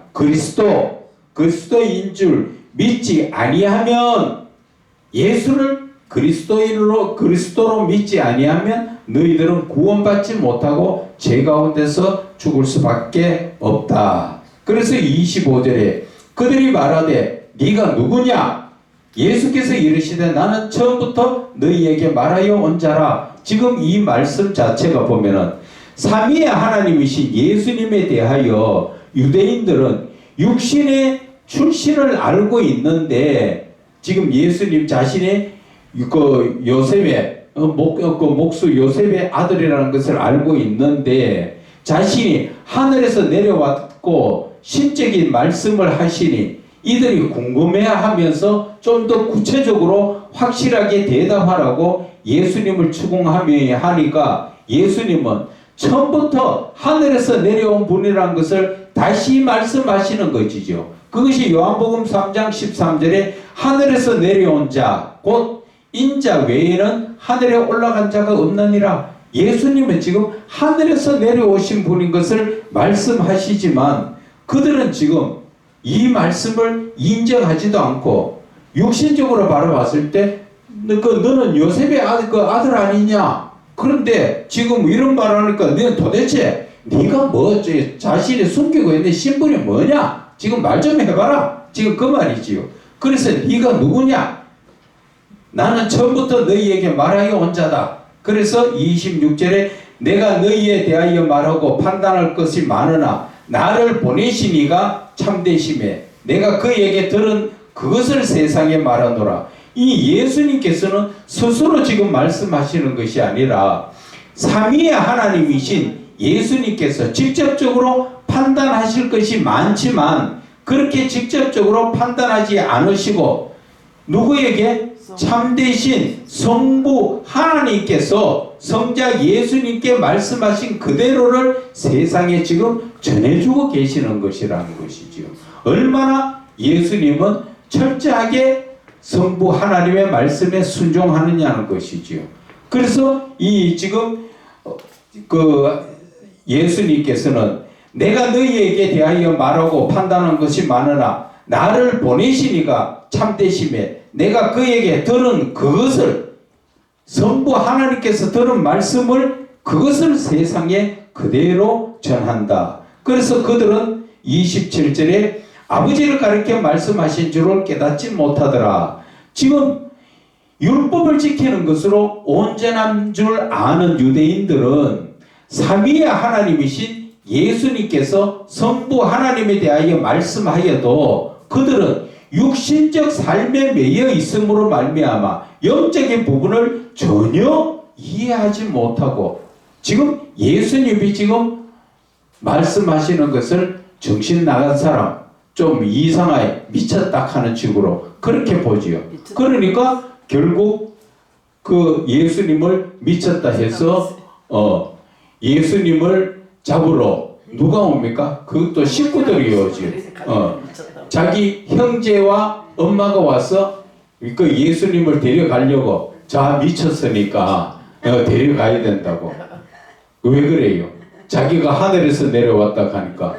그리스도인 줄 믿지 아니하면, 예수를 그리스도로 믿지 아니하면 너희들은 구원받지 못하고 죄 가운데서 죽을 수밖에 없다. 그래서 25절에 그들이 말하되 네가 누구냐? 예수께서 이르시되 나는 처음부터 너희에게 말하여 온 자라. 지금 이 말씀 자체가 보면은 삼위의 하나님이신 예수님에 대하여 유대인들은 육신의 출신을 알고 있는데 지금 예수님 자신의 그 요셉의 목수 요셉의 아들이라는 것을 알고 있는데 자신이 하늘에서 내려왔고 신적인 말씀을 하시니 이들이 궁금해하면서 좀 더 구체적으로 확실하게 대답하라고 예수님을 추궁하며 하니까 예수님은 처음부터 하늘에서 내려온 분이라는 것을 다시 말씀하시는 것이죠. 그것이 요한복음 3장 13절에 하늘에서 내려온 자 곧 인자 외에는 하늘에 올라간 자가 없느니라. 예수님은 지금 하늘에서 내려오신 분인 것을 말씀하시지만 그들은 지금 이 말씀을 인정하지도 않고 육신적으로 바라봤을 때 너는 요셉의 아들 아니냐? 그런데 지금 이런 말하니까 너는 도대체 네가 뭐 자신이 숨기고 있는 신분이 뭐냐? 지금 말 좀 해봐라. 지금 그 말이지요. 그래서 네가 누구냐? 나는 처음부터 너희에게 말하여 온 자다. 그래서 26절에 내가 너희에 대하여 말하고 판단할 것이 많으나 나를 보내신 이가 참되심에 내가 그에게 들은 그것을 세상에 말하노라. 이 예수님께서는 스스로 지금 말씀하시는 것이 아니라 삼위의 하나님이신 예수님께서 직접적으로 판단하실 것이 많지만 그렇게 직접적으로 판단하지 않으시고 누구에게? 참되신 성부 하나님께서 성자 예수님께 말씀하신 그대로를 세상에 지금 전해주고 계시는 것이라는 것이지요. 얼마나 예수님은 철저하게 성부 하나님의 말씀에 순종하느냐는 것이지요. 그래서 이 지금 예수님께서는 내가 너희에게 대하여 말하고 판단한 것이 많으나 나를 보내시니가 참되심에 내가 그에게 들은 그것을 성부 하나님께서 들은 말씀을 그것을 세상에 그대로 전한다. 그래서 그들은 27절에 아버지를 가리켜 말씀하신 줄을 깨닫지 못하더라. 지금 율법을 지키는 것으로 온전한 줄 아는 유대인들은 삼위의 하나님이신 예수님께서 성부 하나님에 대하여 말씀하여도 그들은 육신적 삶에 매여 있음으로 말미암아 영적인 부분을 전혀 이해하지 못하고 지금 예수님이 지금 말씀하시는 것을 정신 나간 사람, 좀 이상하게 미쳤다 하는 식으로 그렇게 보지요. 그러니까 결국 그 예수님을 미쳤다 해서 예수님을 잡으러 누가 옵니까? 그것도 식구들이 오지. 자기 형제와 엄마가 와서 그 예수님을 데려가려고 자 미쳤으니까 데려가야 된다고. 왜 그래요? 자기가 하늘에서 내려왔다 하니까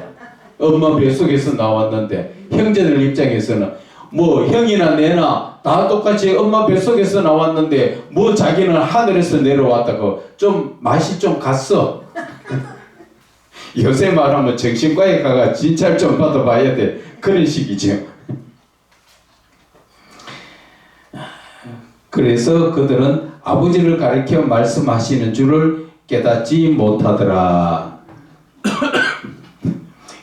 엄마 뱃속에서 나왔는데 형제들 입장에서는 뭐 형이나 내나 다 똑같이 엄마 뱃속에서 나왔는데 뭐 자기는 하늘에서 내려왔다고 좀 맛이 좀 갔어. 요새 말하면 정신과에 가가 진찰 좀 받아봐야 돼. 그런 식이죠. 그래서 그들은 아버지를 가리켜 말씀하시는 줄을 깨닫지 못하더라.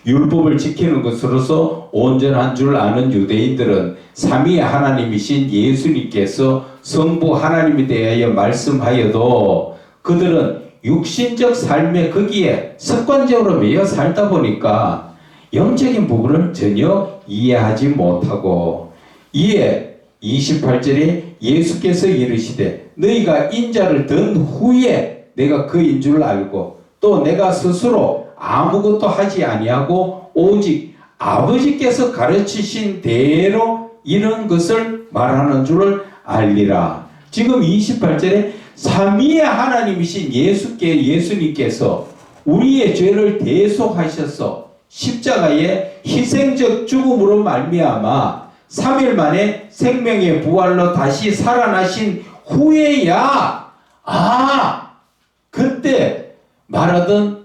율법을 지키는 것으로서 온전한 줄 아는 유대인들은 삼위의 하나님이신 예수님께서 성부 하나님에 대하여 말씀하여도 그들은 육신적 삶에 거기에 습관적으로 매여 살다 보니까 영적인 부분을 전혀 이해하지 못하고, 이에 28절에 예수께서 이르시되 너희가 인자를 든 후에 내가 그인 줄 알고 또 내가 스스로 아무것도 하지 아니하고 오직 아버지께서 가르치신 대로 이런 것을 말하는 줄을 알리라. 지금 28절에 삼위의 하나님이신 예수님께서 우리의 죄를 대속하셔서 십자가의 희생적 죽음으로 말미암아 3일 만에 생명의 부활로 다시 살아나신 후에야 그때 말하던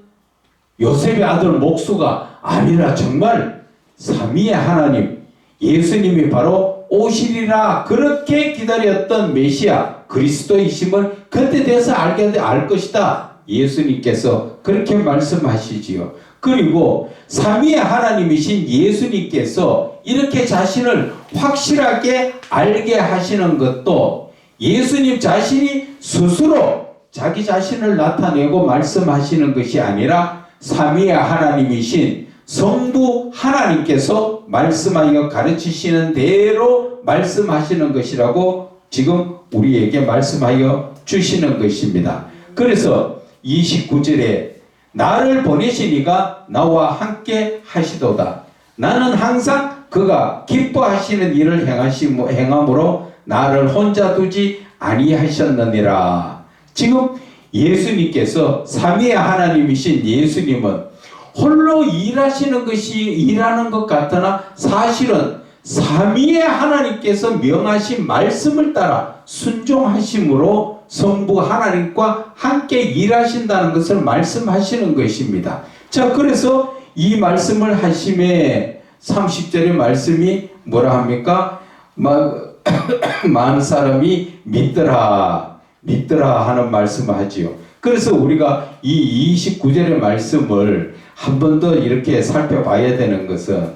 요셉의 아들 목수가 아니라 정말 삼위의 하나님 예수님이 바로 오시리라 그렇게 기다렸던 메시아 그리스도이심을 그때 돼서 알 것이다. 예수님께서 그렇게 말씀하시지요. 그리고 삼위의 하나님이신 예수님께서 이렇게 자신을 확실하게 알게 하시는 것도 예수님 자신이 스스로 자기 자신을 나타내고 말씀하시는 것이 아니라 삼위의 하나님이신 성부 하나님께서 말씀하여 가르치시는 대로 말씀하시는 것이라고 지금 우리에게 말씀하여 주시는 것입니다. 그래서 29절에 나를 보내시니가 나와 함께 하시도다. 나는 항상 그가 기뻐하시는 일을 행함으로 나를 혼자 두지 아니하셨느니라. 지금 예수님께서 삼위의 하나님이신 예수님은 홀로 일하는 것 같으나 사실은 삼위의 하나님께서 명하신 말씀을 따라 순종하심으로 성부 하나님과 함께 일하신다는 것을 말씀하시는 것입니다. 자, 그래서 이 말씀을 하심에 30절의 말씀이 뭐라 합니까? 많은 사람이 믿더라 하는 말씀을 하지요. 그래서 우리가 이 29절의 말씀을 한 번 더 이렇게 살펴봐야 되는 것은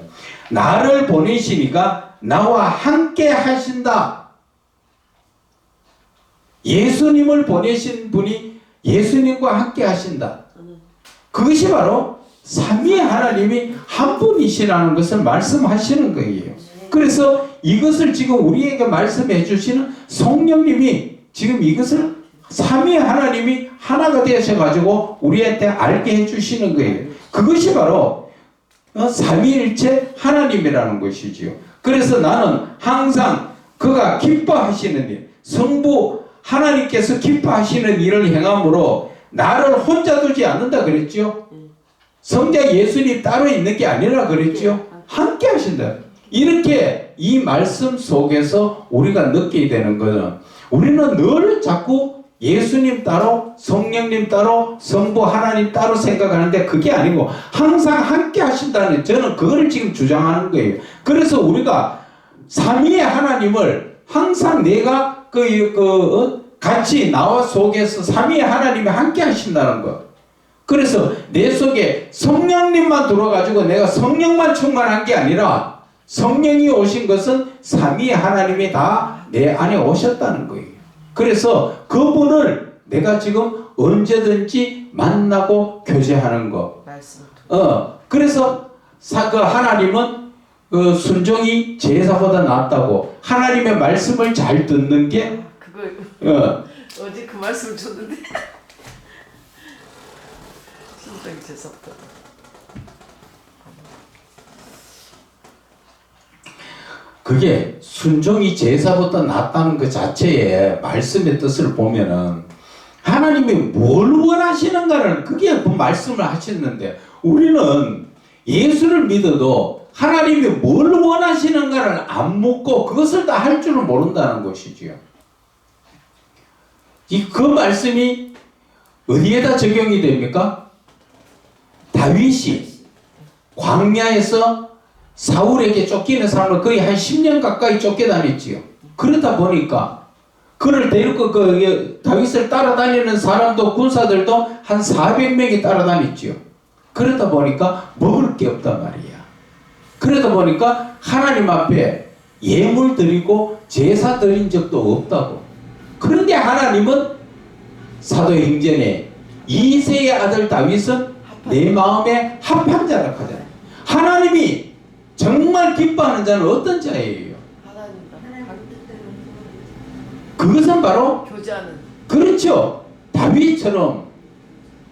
나를 보내시니까 나와 함께 하신다. 예수님을 보내신 분이 예수님과 함께 하신다. 그것이 바로 삼위의 하나님이 한 분이시라는 것을 말씀하시는 거예요. 그래서 이것을 지금 우리에게 말씀해 주시는 성령님이 지금 이것을 삼위의 하나님이 하나가 되셔가지고 우리한테 알게 해주시는 거예요. 그것이 바로 삼위일체 하나님이라는 것이지요. 그래서 나는 항상 그가 기뻐하시는 일, 성부 하나님께서 기뻐하시는 일을 행함으로 나를 혼자 두지 않는다 그랬죠. 성자 예수님 따로 있는 게 아니라 그랬죠. 함께 하신다. 이렇게 이 말씀 속에서 우리가 느끼게 되는 것은 우리는 늘 자꾸 예수님 따로 성령님 따로 성부 하나님 따로 생각하는데 그게 아니고 항상 함께 하신다는, 저는 그걸 지금 주장하는 거예요. 그래서 우리가 삼위의 하나님을 항상 내가 같이 나와 속에서 삼위의 하나님이 함께 하신다는 것. 그래서 내 속에 성령님만 들어가지고 내가 성령만 충만한 게 아니라 성령이 오신 것은 삼위의 하나님이 다 내 안에 오셨다는 거예요. 그래서 그분을 내가 지금 언제든지 만나고 교제하는 것. 그래서 그 하나님은 순종이 제사보다 낫다고. 하나님의 말씀을 잘 듣는 게 그거 어제 그 말씀을 줬는데 순종이 제사보다. 그게 순종이 제사보다 낫다는 그 자체에 말씀의 뜻을 보면은 하나님이 뭘 원하시는가를 그게 그 말씀을 하셨는데 우리는 예수를 믿어도 하나님이 뭘 원하시는가를 안 묻고 그것을 다 할 줄은 모른다는 것이지요. 그 말씀이 어디에다 적용이 됩니까? 다윗이 광야에서 사울에게 쫓기는 사람을 거의 한 10년 가까이 쫓겨다녔지요. 그러다 보니까 그를 데리고 다윗을 따라다니는 사람도 군사들도 한 400명이 따라다녔지요. 그러다 보니까 먹을 게 없단 말이야. 그러다 보니까 하나님 앞에 예물 드리고 제사 드린 적도 없다고. 그런데 하나님은 사도행전에 이새의 아들 다윗은 내 마음에 합한 자라 하잖아요. 하나님이 정말 기뻐하는 자는 어떤 자예요? 그것은 바로 교제하는. 그렇죠. 다윗처럼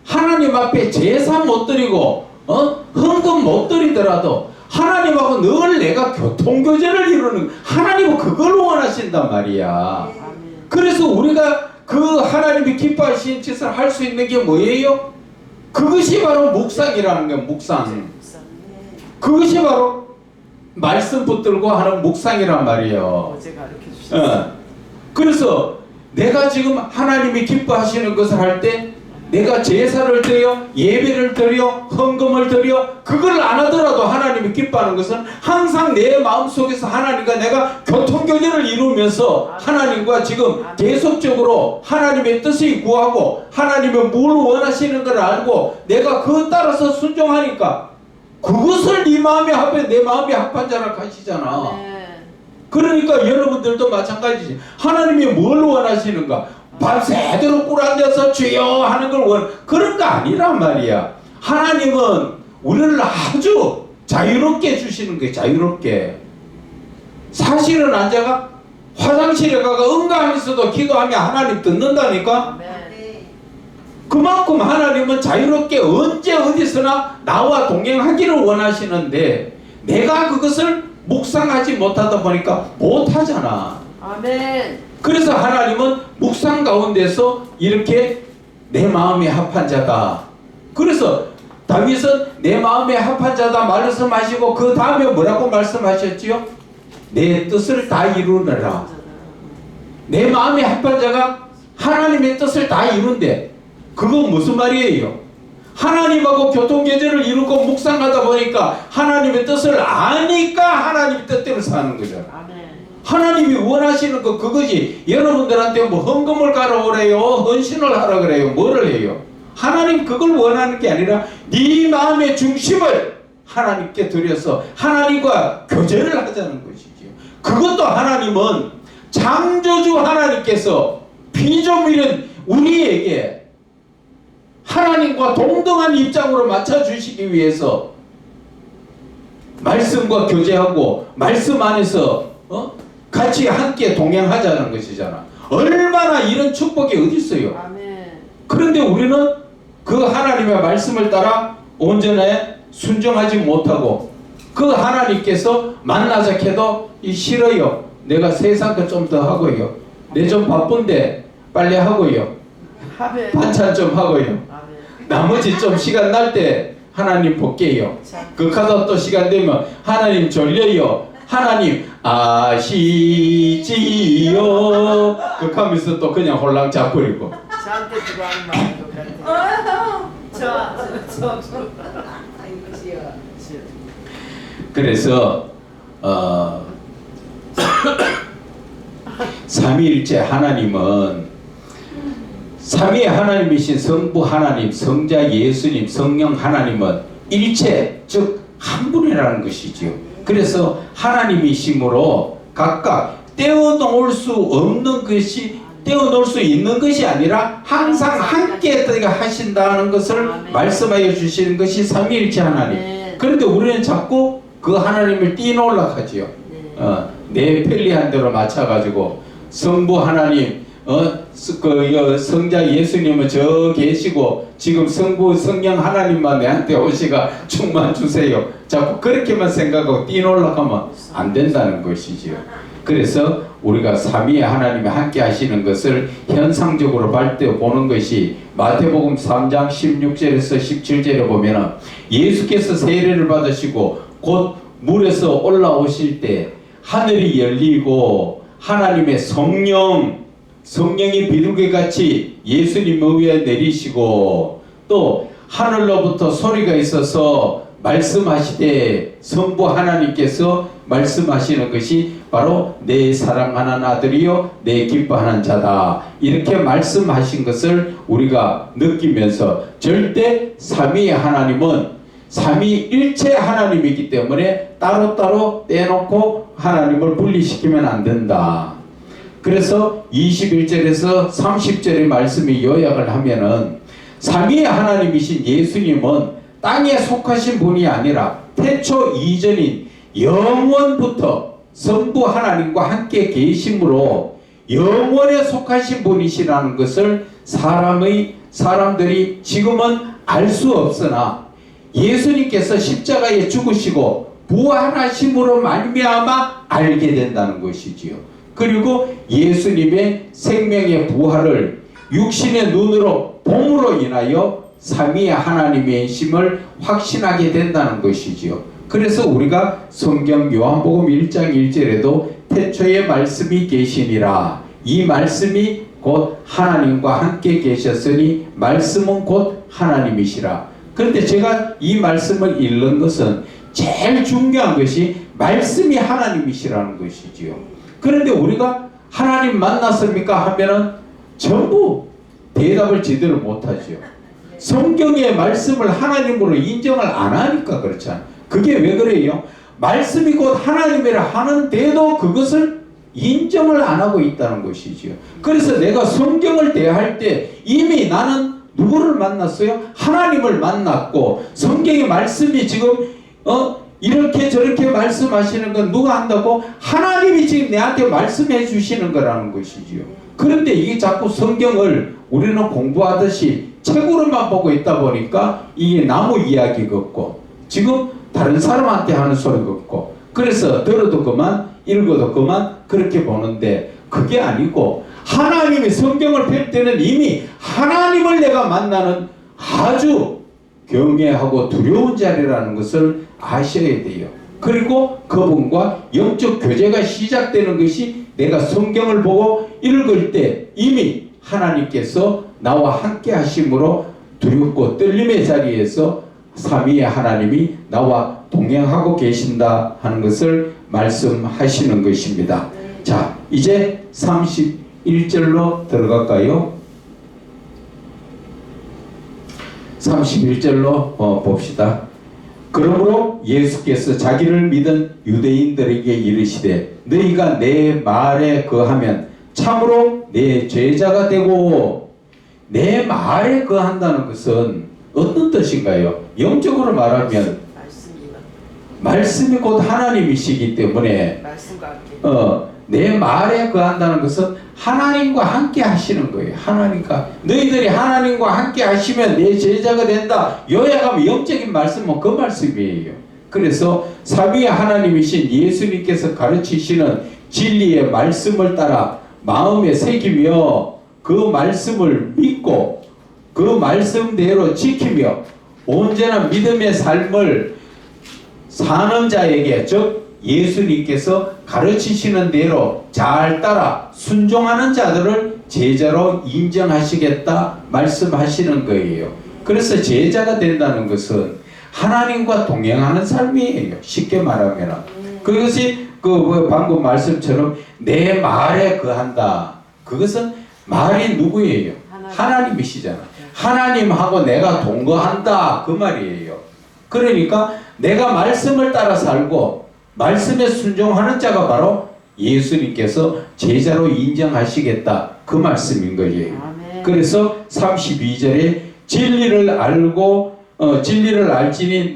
하나님 앞에 제사 못 드리고 헌금 못 드리더라도 하나님하고 늘 내가 교통교제를 이루는 하나님은 그걸 원하신단 말이야. 그래서 우리가 그 하나님이 기뻐하시는 짓을 할 수 있는 게 뭐예요? 그것이 바로 묵상이라는 거예요. 묵상. 그것이 바로 말씀 붙들고 하는 묵상이란 말이에요. 어제 가르쳐 주셨어요. 그래서 내가 지금 하나님이 기뻐하시는 것을 할 때 내가 제사를 드려 예배를 드려 헌금을 드려 그걸 안 하더라도 하나님이 기뻐하는 것은 항상 내 마음속에서 하나님과 내가 교통교제를 이루면서 하나님과 지금 계속적으로 하나님의 뜻을 구하고 하나님이 뭘 원하시는 걸 알고 내가 그에 따라서 순종하니까 그것을 네 마음에 합해 내 마음에 합한 자라 하시잖아. 그러니까 여러분들도 마찬가지지. 하나님이 뭘 원하시는가? 밤새도록 꿇 앉아서 주여 하는 걸 그런 거 아니란 말이야. 하나님은 우리를 아주 자유롭게 주시는 거예요. 자유롭게. 사실은 앉아가 화장실에 가가 응가하면서도 기도하면 하나님 듣는다니까. 그만큼 하나님은 자유롭게 언제 어디서나 나와 동행하기를 원하시는데 내가 그것을 묵상하지 못하다 보니까 못하잖아. 아멘. 그래서 하나님은 묵상 가운데서 이렇게 내 마음에 합한 자다. 그래서 다윗은 내 마음에 합한 자다 말씀하시고 그 다음에 뭐라고 말씀하셨지요? 내 뜻을 다 이루느라. 내 마음에 합한 자가 하나님의 뜻을 다 이룬대. 그건 무슨 말이에요? 하나님하고 교통계제를 이루고 묵상하다 보니까 하나님의 뜻을 아니까 하나님의 뜻대로 사는 거잖아. 하나님이 원하시는 거 그거지. 여러분들한테 뭐 헌금을 가라오래요, 헌신을 하라 그래요, 뭐를 해요? 하나님 그걸 원하는 게 아니라 네 마음의 중심을 하나님께 드려서 하나님과 교제를 하자는 것이죠. 그것도 하나님은 창조주 하나님께서 피조물인 우리에게 하나님과 동등한 입장으로 맞춰주시기 위해서 말씀과 교제하고 말씀 안에서 같이 함께 동행하자는 것이잖아. 얼마나 이런 축복이 어디 있어요. 그런데 우리는 그 하나님의 말씀을 따라 온전히 순종하지 못하고 그 하나님께서 만나자 해도 싫어요. 내가 세상 거 좀 더 하고요. 내 좀 바쁜데 빨리 하고요. 반찬 좀 하고요. 나머지 좀 시간 날 때 하나님 볼게요. 그 가다 또 시간 되면 하나님 졸려요. 하나님 아시지요. 그 하면서 또 그냥 홀랑 자버리고. 저한테 그거 하는 마음이 똑같아요. 저. 그래서 삼위일체 하나님은 삼위의 하나님이신 성부 하나님, 성자 예수님, 성령 하나님은 일체 즉 한 분이라는 것이지요. 그래서 하나님이심으로 각각 떼어놓을 수 없는 것이 떼어놓을 수 있는 것이 아니라 항상 함께 하신다는 것을 말씀하여 주시는 것이 삼위일체 하나님. 그런데 우리는 자꾸 그 하나님을 뛰놀락하지요. 내 편리한 대로 맞춰가지고 성부 하나님, 성자 예수님은 저 계시고 지금 성부 성령 하나님만 내한테 오시가 충만 주세요. 자꾸 그렇게만 생각하고 뛰놀락하면 안 된다는 것이지요. 그래서 우리가 삼위의 하나님이 함께 하시는 것을 현상적으로 보는 것이 마태복음 3장 16절에서 17절에 보면은 예수께서 세례를 받으시고 곧 물에서 올라오실 때 하늘이 열리고 하나님의 성령이 비둘기같이 예수님 위에 내리시고 또 하늘로부터 소리가 있어서 말씀하시되 성부 하나님께서 말씀하시는 것이 바로 내 사랑하는 아들이요 내 기뻐하는 자다, 이렇게 말씀하신 것을 우리가 느끼면서 절대 삼위의 하나님은 삼위일체 하나님이기 때문에 따로따로 떼놓고 하나님을 분리시키면 안 된다. 그래서 21절에서 30절의 말씀이 요약을 하면은 삼위의 하나님이신 예수님은 땅에 속하신 분이 아니라 태초 이전인 영원부터 성부 하나님과 함께 계심으로 영원에 속하신 분이시라는 것을 사람들이 지금은 알 수 없으나 예수님께서 십자가에 죽으시고 부활하심으로 말미암아 알게 된다는 것이지요. 그리고 예수님의 생명의 부활을 육신의 눈으로 봄으로 인하여 삼위의 하나님의 심을 확신하게 된다는 것이지요. 그래서 우리가 성경 요한복음 1장 1절에도 태초에 말씀이 계시니라, 이 말씀이 곧 하나님과 함께 계셨으니 말씀은 곧 하나님이시라. 그런데 제가 이 말씀을 읽는 것은 제일 중요한 것이 말씀이 하나님이시라는 것이지요. 그런데 우리가 하나님 만났습니까 하면은 전부 대답을 제대로 못하지요. 성경의 말씀을 하나님으로 인정을 안 하니까 그렇잖아요. 그게 왜 그래요? 말씀이 곧 하나님이라 하는데도 그것을 인정을 안 하고 있다는 것이지요. 그래서 내가 성경을 대할 때 이미 나는 누구를 만났어요? 하나님을 만났고, 성경의 말씀이 지금 이렇게 저렇게 말씀하시는 건 누가 한다고? 하나님이 지금 내한테 말씀해 주시는 거라는 것이지요. 그런데 이게 자꾸 성경을 우리는 공부하듯이 책으로만 보고 있다 보니까 이게 나무 이야기 같고 지금 다른 사람한테 하는 소리 같고, 그래서 들어도 그만 읽어도 그만 그렇게 보는데, 그게 아니고 하나님이 성경을 펼 때는 이미 하나님을 내가 만나는 아주 경외하고 두려운 자리라는 것을 아셔야 돼요. 그리고 그분과 영적 교제가 시작되는 것이 내가 성경을 보고 읽을 때 이미 하나님께서 나와 함께 하심으로 두렵고 떨림의 자리에서 삼위의 하나님이 나와 동행하고 계신다 하는 것을 말씀하시는 것입니다. 자, 이제 31절로 들어갈까요? 31절로 봅시다. 그러므로 예수께서 자기를 믿은 유대인들에게 이르시되 너희가 내 말에 거하면 참으로 내 제자가 되고, 내 말에 거한다는 것은 어떤 뜻인가요? 영적으로 말하면 말씀이 곧 하나님이시기 때문에 말씀과 함께 내 말에 거한다는 것은 하나님과 함께 하시는 거예요. 하나님과, 너희들이 하나님과 함께 하시면 내 제자가 된다. 요약하면 영적인 말씀은 그 말씀이에요. 그래서 삼위의 하나님이신 예수님께서 가르치시는 진리의 말씀을 따라 마음에 새기며 그 말씀을 믿고 그 말씀대로 지키며 온전한 믿음의 삶을 사는 자에게, 즉 예수님께서 가르치시는 대로 잘 따라 순종하는 자들을 제자로 인정하시겠다 말씀하시는 거예요. 그래서 제자가 된다는 것은 하나님과 동행하는 삶이에요. 쉽게 말하면 그것이 방금 말씀처럼 내 말에 거한다. 그것은 말이 누구예요? 하나님이시잖아. 하나님하고 내가 동거한다 그 말이에요. 그러니까 내가 말씀을 따라 살고 말씀에 순종하는 자가 바로 예수님께서 제자로 인정하시겠다 그 말씀인 거예요. 그래서 32절에 진리를 알고 진리를 알지니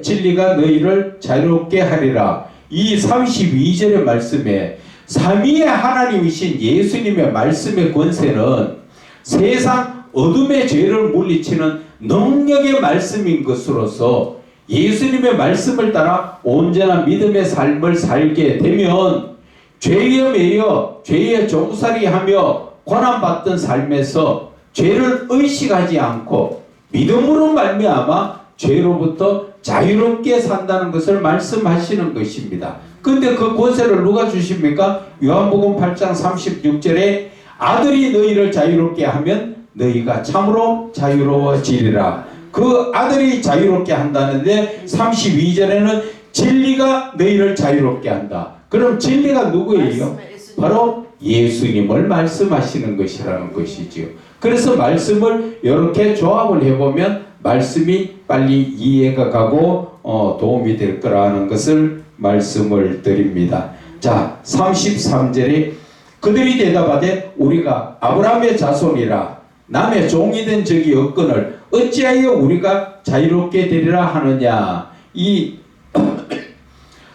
진리가 너희를 자유롭게 하리라. 이 32절의 말씀에 삼위의 하나님이신 예수님의 말씀의 권세는 세상 어둠의 죄를 물리치는 능력의 말씀인 것으로서 예수님의 말씀을 따라 온전한 믿음의 삶을 살게 되면 죄에 매여 죄에 종살이하며 고난받던 삶에서 죄를 의식하지 않고 믿음으로 말미암아 죄로부터 자유롭게 산다는 것을 말씀하시는 것입니다. 근데 그 권세를 누가 주십니까? 요한복음 8장 36절에 아들이 너희를 자유롭게 하면 너희가 참으로 자유로워지리라. 그 아들이 자유롭게 한다는데 32절에는 진리가 너희를 자유롭게 한다. 그럼 진리가 누구예요? 바로 예수님을 말씀하시는 것이라는 것이지요. 그래서 말씀을 이렇게 조합을 해보면 말씀이 빨리 이해가 가고 도움이 될 거라는 것을 말씀을 드립니다. 자, 33절에 그들이 대답하되 우리가 아브라함의 자손이라 남의 종이 된 적이 없거늘 어찌하여 우리가 자유롭게 되리라 하느냐. 이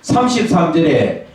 33절에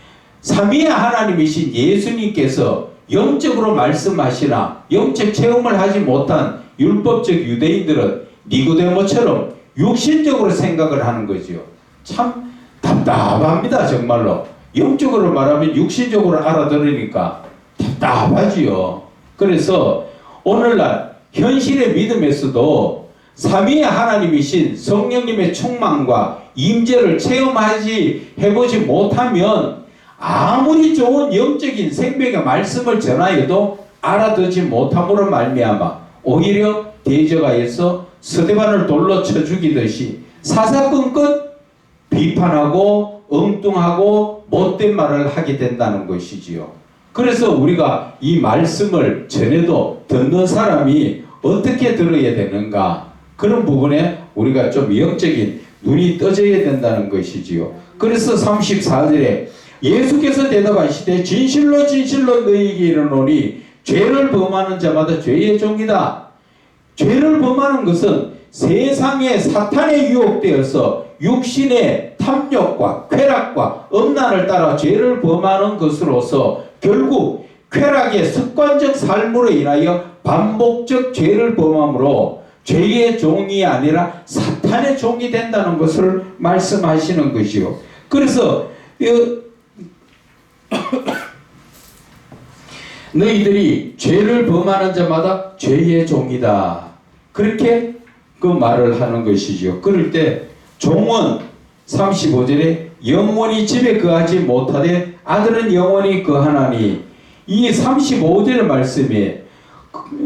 삼위의 하나님이신 예수님께서 영적으로 말씀하시나 영적 체험을 하지 못한 율법적 유대인들은 니고데모처럼 육신적으로 생각을 하는 거죠. 참 답답합니다. 정말로 영적으로 말하면 육신적으로 알아들으니까 답답하지요. 그래서 오늘날 현실의 믿음에서도 삼위의 하나님이신 성령님의 충만과 임재를 체험하지 해보지 못하면 아무리 좋은 영적인 생명의 말씀을 전하여도 알아듣지 못함으로 말미암아 오히려 대저가에서 스데반을 돌로 쳐 죽이듯이 사사건건 비판하고 엉뚱하고 못된 말을 하게 된다는 것이지요. 그래서 우리가 이 말씀을 전해도 듣는 사람이 어떻게 들어야 되는가, 그런 부분에 우리가 좀 영적인 눈이 떠져야 된다는 것이지요. 그래서 34절에 예수께서 대답하시되 진실로 진실로 너희에게 이르노니 죄를 범하는 자마다 죄의 종이다. 죄를 범하는 것은 세상의 사탄에 유혹되어서 육신의 탐욕과 쾌락과 음란을 따라 죄를 범하는 것으로서 결국 쾌락의 습관적 삶으로 인하여 반복적 죄를 범함으로 죄의 종이 아니라 사탄의 종이 된다는 것을 말씀하시는 것이요. 그래서 너희들이 죄를 범하는 자마다 죄의 종이다. 그렇게 그 말을 하는 것이죠. 그럴 때 종은 35절에 영원히 집에 거하지 못하되 아들은 영원히 거하나니, 이 35절의 말씀에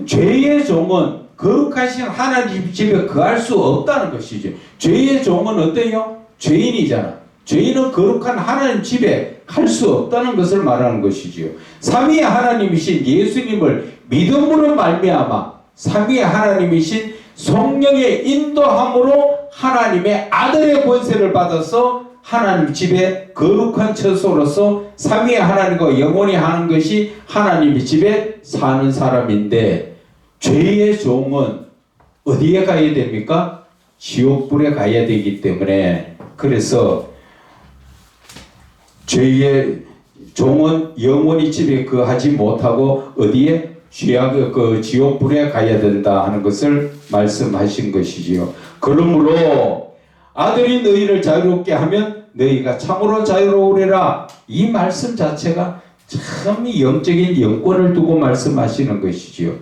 죄의 종은 거룩하신 하나님 집에 거할 수 없다는 것이죠. 죄의 종은 어때요? 죄인이잖아. 죄인은 거룩한 하나님 집에 갈 수 없다는 것을 말하는 것이지요. 삼위의 하나님이신 예수님을 믿음으로 말미암아 삼위의 하나님이신 성령의 인도함으로 하나님의 아들의 권세를 받아서 하나님 집에 거룩한 처소로서 삼위의 하나님과 영원히 하는 것이 하나님의 집에 사는 사람인데, 죄의 종은 어디에 가야 됩니까? 지옥불에 가야 되기 때문에, 그래서 죄의 종은 영원히 집에 거하지 못하고 어디에? 지옥불에 가야 된다 하는 것을 말씀하신 것이지요. 그러므로 아들이 너희를 자유롭게 하면 너희가 참으로 자유로우리라. 이 말씀 자체가 참 영적인 영권을 두고 말씀하시는 것이지요.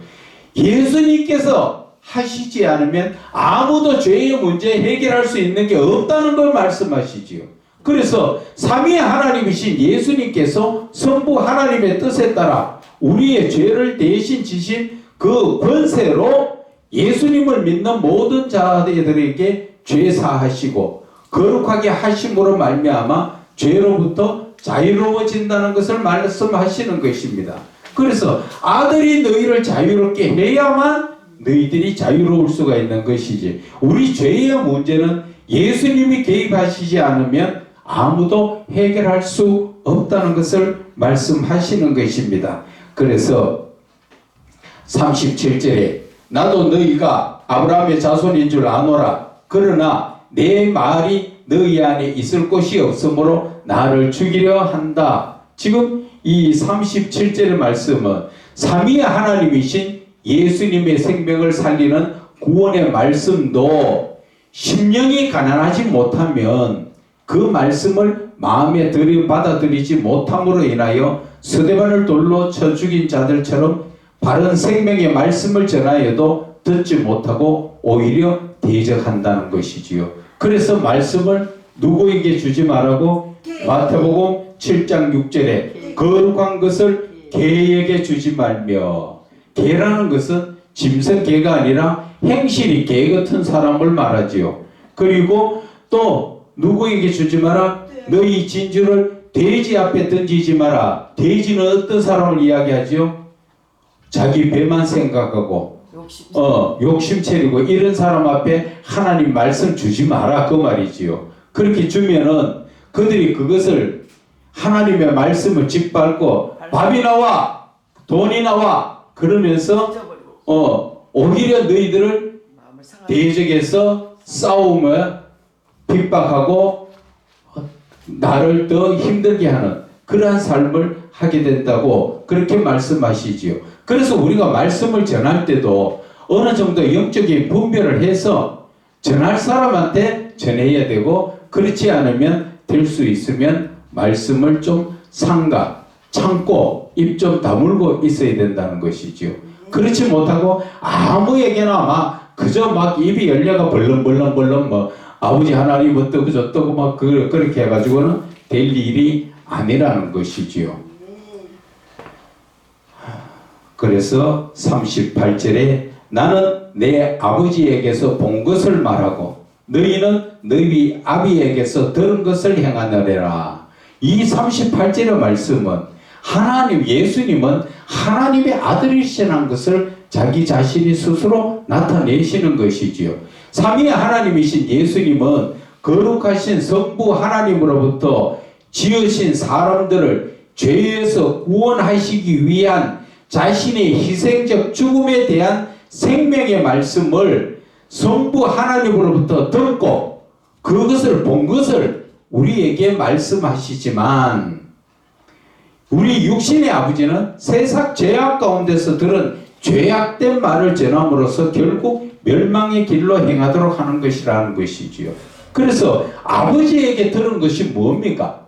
예수님께서 하시지 않으면 아무도 죄의 문제 해결할 수 있는 게 없다는 걸 말씀하시지요. 그래서 삼위의 하나님이신 예수님께서 성부 하나님의 뜻에 따라 우리의 죄를 대신 지신 그 권세로 예수님을 믿는 모든 자들에게 죄사하시고 거룩하게 하심으로 말미암아 죄로부터 자유로워진다는 것을 말씀하시는 것입니다. 그래서 아들이 너희를 자유롭게 해야만 너희들이 자유로울 수가 있는 것이지, 우리 죄의 문제는 예수님이 개입하시지 않으면 아무도 해결할 수 없다는 것을 말씀하시는 것입니다. 그래서 37절에 나도 너희가 아브라함의 자손인 줄 아노라. 그러나 내 말이 너희 안에 있을 곳이 없으므로 나를 죽이려 한다. 지금 이 37절의 말씀은 삼위의 하나님이신 예수님의 생명을 살리는 구원의 말씀도 심령이 가난하지 못하면 그 말씀을 마음에 받아들이지 못함으로 인하여 스데반을 돌로 쳐 죽인 자들처럼 바른 생명의 말씀을 전하여도 듣지 못하고 오히려 대적한다는 것이지요. 그래서 말씀을 누구에게 주지 말라고 마태복음 7장 6절에 거룩한 것을 개에게 주지 말며, 개라는 것은 짐승 개가 아니라 행실이 개 같은 사람을 말하지요. 그리고 또 누구에게 주지 마라? 너희 진주를 돼지 앞에 던지지 마라. 돼지는 어떤 사람을 이야기하지요? 자기 배만 생각하고 욕심체리고 이런 사람 앞에 하나님 말씀 주지 마라 그 말이지요. 그렇게 주면은 그들이 그것을 하나님의 말씀을 짓밟고 밥이 나와 돈이 나와 그러면서 오히려 너희들을 대적해서 싸움을 핍박하고 나를 더 힘들게 하는 그러한 삶을 하게 된다고 그렇게 말씀하시지요. 그래서 우리가 말씀을 전할 때도 어느 정도 영적인 분별을 해서 전할 사람한테 전해야 되고, 그렇지 않으면 될 수 있으면 말씀을 좀 참고 입 좀 다물고 있어야 된다는 것이지요. 그렇지 못하고 아무에게나 막 그저 막 입이 열려가 벌렁벌렁 뭐 아버지 하나님 어떠고 저떠고 막 그렇게 해가지고는 될 일이 아니라는 것이지요. 그래서 38절에 나는 내 아버지에게서 본 것을 말하고 너희는 너희 아비에게서 들은 것을 행하느니라. 이 38절의 말씀은 예수님은 하나님의 아들이시라는 것을 자기 자신이 스스로 나타내시는 것이지요. 삼위의 하나님이신 예수님은 거룩하신 성부 하나님으로부터 지으신 사람들을 죄에서 구원하시기 위한 자신의 희생적 죽음에 대한 생명의 말씀을 성부 하나님으로부터 듣고 그것을 본 것을 우리에게 말씀하시지만, 우리 육신의 아버지는 세상 죄악 가운데서 들은 죄악된 말을 전함으로써 결국 멸망의 길로 행하도록 하는 것이라는 것이지요. 그래서 아버지에게 들은 것이 뭡니까?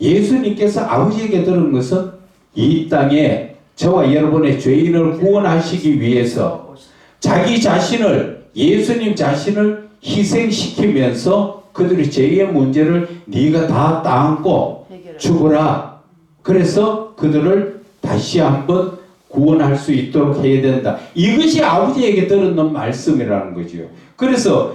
예수님께서 아버지에게 들은 것은 이 땅에 저와 여러분의 죄인을 구원하시기 위해서 자기 자신을, 예수님 자신을 희생시키면서 그들의 죄의 문제를 네가 다 따안고 죽어라. 그래서 그들을 다시 한번 구원할 수 있도록 해야 된다. 이것이 아버지에게 들은 말씀이라는 거죠. 그래서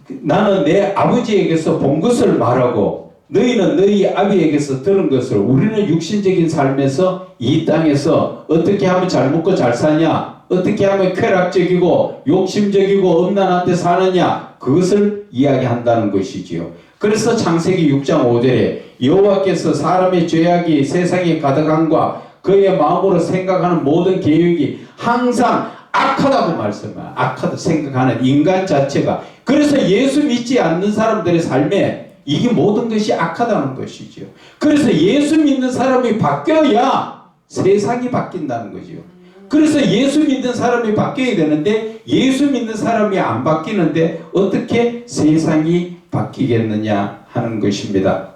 나는 내 아버지에게서 본 것을 말하고 너희는 너희 아비에게서 들은 것을, 우리는 육신적인 삶에서 이 땅에서 어떻게 하면 잘 먹고 잘 사냐, 어떻게 하면 쾌락적이고 욕심적이고 음란한데 사느냐, 그것을 이야기한다는 것이지요. 그래서 창세기 6장 5절에 여호와께서 사람의 죄악이 세상에 가득함과 그의 마음으로 생각하는 모든 계획이 항상 악하다고 말씀해요. 악하다 생각하는 인간 자체가. 그래서 예수 믿지 않는 사람들의 삶에 이게 모든 것이 악하다는 것이죠. 그래서 예수 믿는 사람이 바뀌어야 세상이 바뀐다는 거죠. 그래서 예수 믿는 사람이 바뀌어야 되는데 예수 믿는 사람이 안 바뀌는데 어떻게 세상이 바뀌겠느냐 하는 것입니다.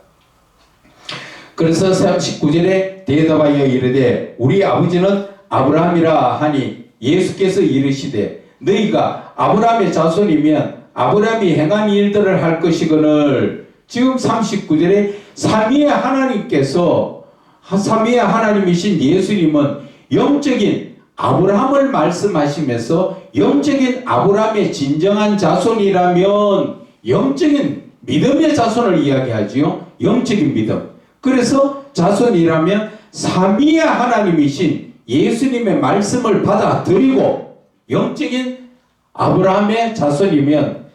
그래서 39절에 대답하여 이르되 우리 아버지는 아브라함이라 하니 예수께서 이르시되 너희가 아브라함의 자손이면 아브라함이 행한 일들을 할 것이거늘. 지금 39절에 삼위의 하나님께서, 삼위의 하나님이신 예수님은 영적인 아브라함을 말씀하시면서 영적인 아브라함의 진정한 자손이라면 영적인 믿음의 자손을 이야기하지요. 영적인 믿음. 그래서 자손이라면 삼위의 하나님이신 예수님의 말씀을 받아들이고 영적인 아브라함의 자손이면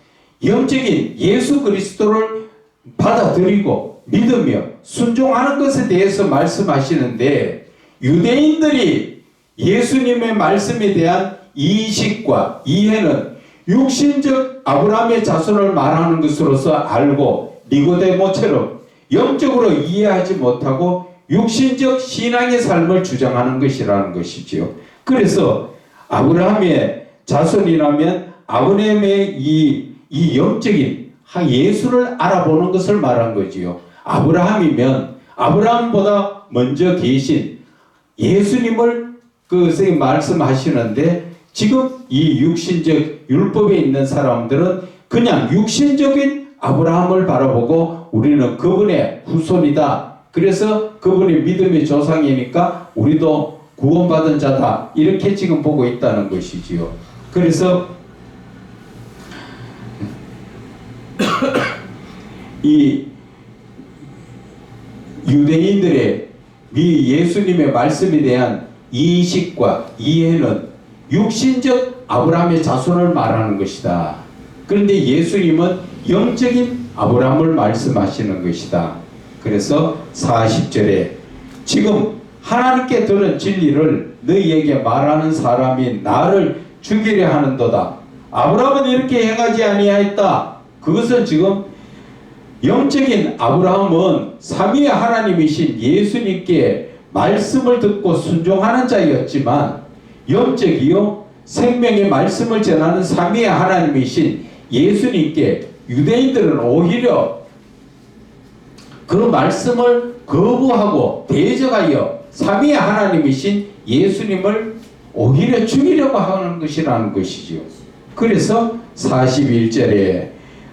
영적인 예수 그리스도를 받아들이고 믿으며 순종하는 것에 대해서 말씀하시는데, 유대인들이 예수님의 말씀에 대한 인식과 이해는 육신적 아브라함의 자손을 말하는 것으로서 알고 니고데모처럼 영적으로 이해하지 못하고 육신적 신앙의 삶을 주장하는 것이라는 것이지요. 그래서 아브라함의 자손이라면 아브라함의 이 영적인 예수를 알아보는 것을 말한 거지요. 아브라함이면 아브라함보다 먼저 계신 예수님을 선생님 말씀하시는데, 지금 이 육신적 율법에 있는 사람들은 그냥 육신적인 아브라함을 바라보고 우리는 그분의 후손이다. 그래서 그분이 믿음의 조상이니까 우리도 구원받은 자다. 이렇게 지금 보고 있다는 것이지요. 그래서 이 유대인들의 예수님의 말씀에 대한 인식과 이해는 육신적 아브라함의 자손을 말하는 것이다. 그런데 예수님은 영적인 아브라함을 말씀하시는 것이다. 그래서 40절에 지금 하나님께 들은 진리를 너희에게 말하는 사람이 나를 죽이려 하는도다. 아브라함은 이렇게 행하지 아니하였다. 그것은 지금 영적인 아브라함은 삼위의 하나님이신 예수님께 말씀을 듣고 순종하는 자였지만, 영적이요 생명의 말씀을 전하는 삼위의 하나님이신 예수님께 유대인들은 오히려 그 말씀을 거부하고 대적하여 삼위의 하나님이신 예수님을 오히려 죽이려고 하는 것이라는 것이지요. 그래서 41절에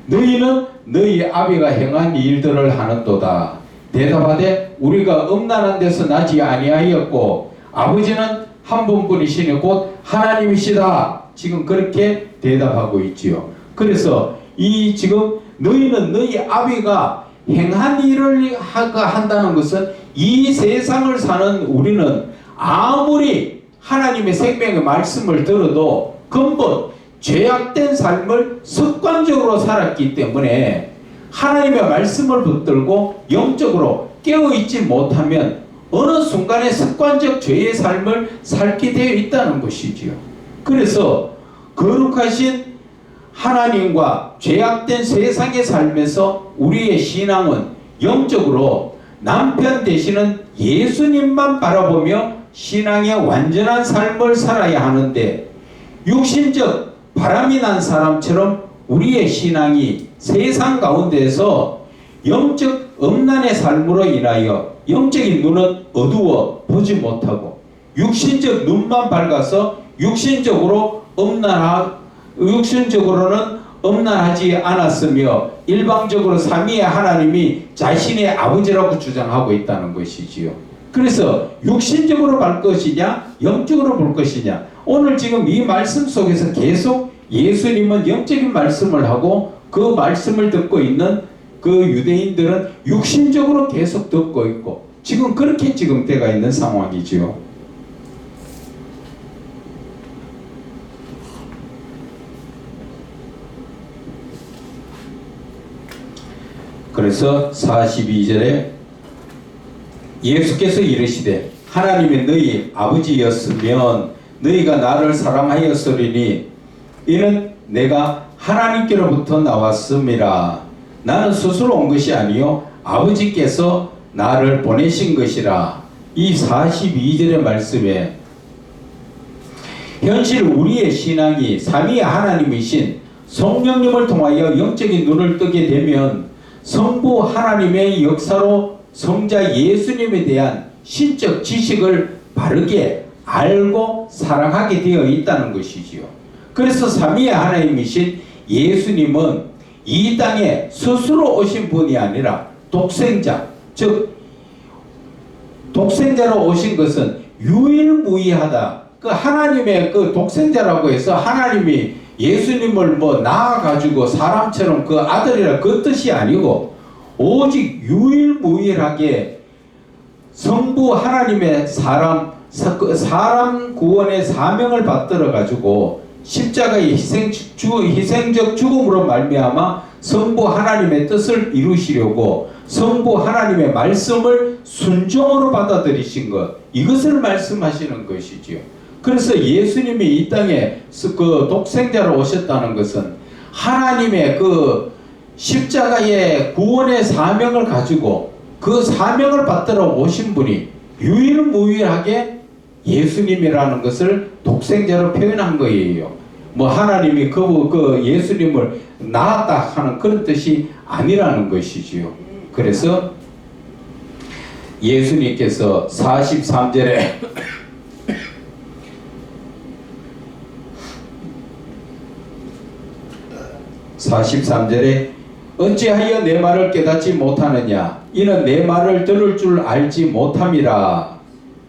너희는 너희 아비가 행한 일들을 하는도다. 대답하되 우리가 음란한 데서 나지 아니하였고 아버지는 한 분뿐이시니 곧 하나님이시다. 지금 그렇게 대답하고 있지요. 그래서 이 지금 너희는 너희 아비가 행한 일을 한다는 것은 이 세상을 사는 우리는 아무리 하나님의 생명의 말씀을 들어도 근본 죄악된 삶을 습관적으로 살았기 때문에 하나님의 말씀을 붙들고 영적으로 깨어있지 못하면 어느 순간에 습관적 죄의 삶을 살게 되어 있다는 것이지요. 그래서 거룩하신 하나님과 죄악된 세상의 삶에서 우리의 신앙은 영적으로 남편 되시는 예수님만 바라보며 신앙의 완전한 삶을 살아야 하는데, 육신적 바람이 난 사람처럼 우리의 신앙이 세상 가운데서 영적 음란의 삶으로 인하여 영적인 눈은 어두워 보지 못하고 육신적 눈만 밝아서 육신적으로는 음란하지 않았으며 일방적으로 삼위의 하나님이 자신의 아버지라고 주장하고 있다는 것이지요. 그래서 육신적으로 볼 것이냐 영적으로 볼 것이냐, 오늘 지금 이 말씀 속에서 계속 예수님은 영적인 말씀을 하고 그 말씀을 듣고 있는 그 유대인들은 육신적으로 계속 듣고 있고 지금 그렇게 지금 때가 있는 상황이지요. 그래서 42절에 예수께서 이르시되 하나님이 너희 아버지였으면 너희가 나를 사랑하였으리니 이는 내가 하나님께로부터 나왔음이라. 나는 스스로 온 것이 아니요 아버지께서 나를 보내신 것이라. 이 42절의 말씀에 현실 우리의 신앙이 삼위의 하나님이신 성령님을 통하여 영적인 눈을 뜨게 되면 성부 하나님의 역사로 성자 예수님에 대한 신적 지식을 바르게 알고 사랑하게 되어 있다는 것이지요. 그래서 삼위의 하나님이신 예수님은 이 땅에 스스로 오신 분이 아니라 독생자, 즉 독생자로 오신 것은 유일무이하다. 그 하나님의 그 독생자라고 해서 하나님이 예수님을 낳아가지고 사람처럼 그 아들이라 그 뜻이 아니고 오직 유일무이하게 성부 하나님의 사람 구원의 사명을 받들어 가지고 십자가의 희생적 죽음으로 말미암아 성부 하나님의 뜻을 이루시려고 성부 하나님의 말씀을 순종으로 받아들이신 것, 이것을 말씀하시는 것이지요. 그래서 예수님이 이 땅에 그 독생자로 오셨다는 것은 하나님의 그 십자가의 구원의 사명을 가지고 그 사명을 받들어 오신 분이 유일무이하게 예수님이라는 것을 독생자로 표현한 거예요. 뭐 하나님이 그 예수님을 낳았다 하는 그런 뜻이 아니라는 것이지요. 그래서 예수님께서 43절에 어찌하여 내 말을 깨닫지 못하느냐 이는 내 말을 들을 줄 알지 못함이라.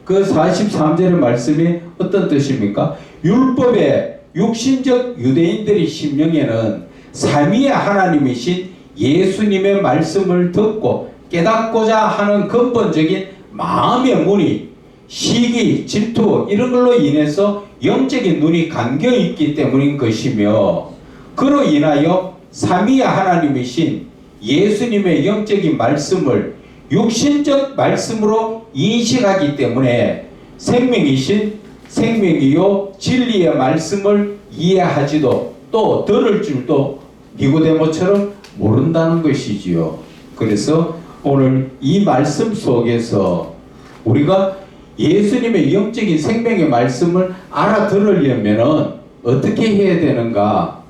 그 43절의 말씀이 어떤 뜻입니까? 율법의 육신적 유대인들의 심령에는 삼위의 하나님이신 예수님의 말씀을 듣고 깨닫고자 하는 근본적인 마음의 문이 시기, 질투 이런 걸로 인해서 영적인 눈이 감겨 있기 때문인 것이며, 그로 인하여 삼위의 하나님이신 예수님의 영적인 말씀을 육신적 말씀으로 인식하기 때문에 생명이요 진리의 말씀을 이해하지도 또 들을 줄도 니고데모처럼 모른다는 것이지요. 그래서 오늘 이 말씀 속에서 우리가 예수님의 영적인 생명의 말씀을 알아들으려면 어떻게 해야 되는가?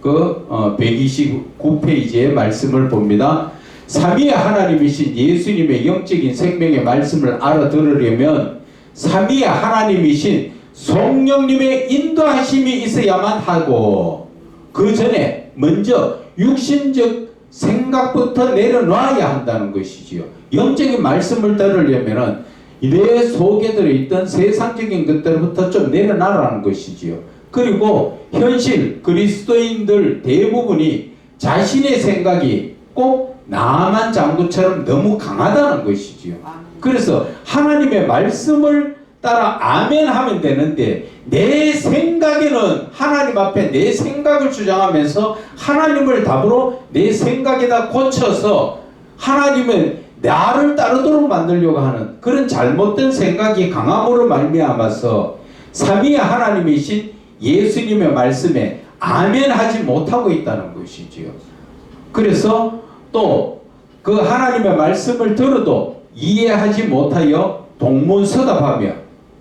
그 129페이지의 말씀을 봅니다. 삼위의 하나님이신 예수님의 영적인 생명의 말씀을 알아들으려면 삼위의 하나님이신 성령님의 인도하심이 있어야만 하고, 그 전에 먼저 육신적 생각부터 내려놔야 한다는 것이지요. 영적인 말씀을 들으려면 내 속에 들어있던 세상적인 것들부터 좀 내려놔라는 것이지요. 그리고 현실 그리스도인들 대부분이 자신의 생각이 꼭 나만 장구처럼 너무 강하다는 것이지요. 그래서 하나님의 말씀을 따라 아멘 하면 되는데, 내 생각에는 하나님 앞에 내 생각을 주장하면서 하나님을 답으로 내 생각에다 고쳐서 하나님은 나를 따르도록 만들려고 하는 그런 잘못된 생각이 강함으로 말미암아서 삼위의 하나님이신 예수님의 말씀에 아멘 하지 못하고 있다는 것이지요. 그래서 또 그 하나님의 말씀을 들어도 이해하지 못하여 동문서답하며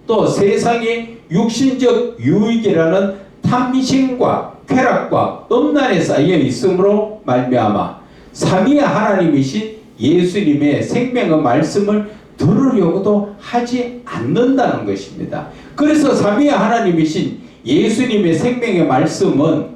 또 세상의 육신적 유익이라는 탐심과 쾌락과 음란에 쌓여 있으므로 말미암아 삼위의 하나님이신 예수님의 생명의 말씀을 들으려고도 하지 않는다는 것입니다. 그래서 삼위의 하나님이신 예수님의 생명의 말씀은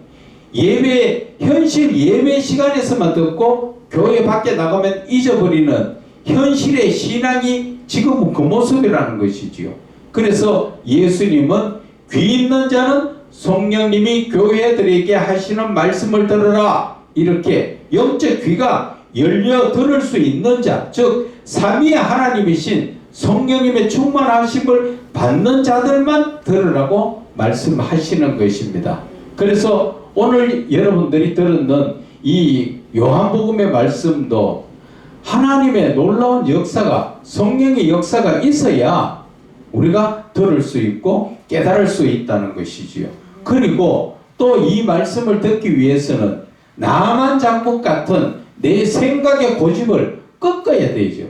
현실 예배 시간에서만 듣고 교회 밖에 나가면 잊어버리는 현실의 신앙이 지금은 그 모습이라는 것이지요. 그래서 예수님은 귀 있는 자는 성령님이 교회들에게 하시는 말씀을 들으라, 이렇게 영적 귀가 열려 들을 수 있는 자, 즉 삼위의 하나님이신 성령님의 충만하심을 받는 자들만 들으라고 말씀하시는 것입니다. 그래서 오늘 여러분들이 들었는 이 요한복음의 말씀도 하나님의 놀라운 역사가, 성령의 역사가 있어야 우리가 들을 수 있고 깨달을 수 있다는 것이지요. 그리고 또 이 말씀을 듣기 위해서는 나만 장국 같은 내 생각의 고집을 꺾어야 되죠.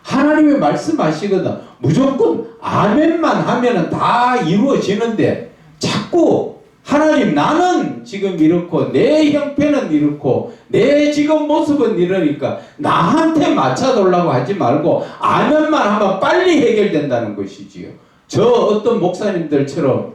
하나님의 말씀하시거든 무조건 아멘만 하면 다 이루어지는데, 자꾸 하나님 나는 지금 이렇고 내 형편은 이렇고 내 지금 모습은 이러니까 나한테 맞춰달라고 하지 말고 아멘만 하면 빨리 해결된다는 것이지요. 저 어떤 목사님들처럼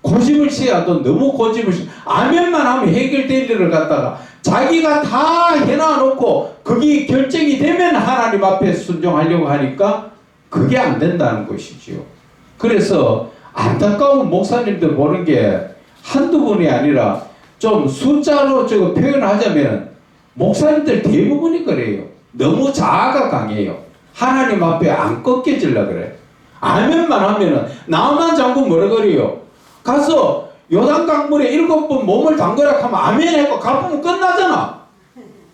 고집을 세워도 너무 고집을 아멘만 하면 해결될 일을 갖다가 자기가 다 해놔놓고 그게 결정이 되면 하나님 앞에 순종하려고 하니까 그게 안 된다는 것이지요. 그래서 안타까운 목사님들 보는 게 한두 분이 아니라 좀 숫자로 저거 표현하자면 목사님들 대부분이 그래요. 너무 자아가 강해요. 하나님 앞에 안 꺾여지려고 그래. 아멘만 하면은 나만 자꾸 뭐라 그래요. 가서 요단강물에 7번 몸을 담그라 하면 아멘 하고 갚으면 끝나잖아.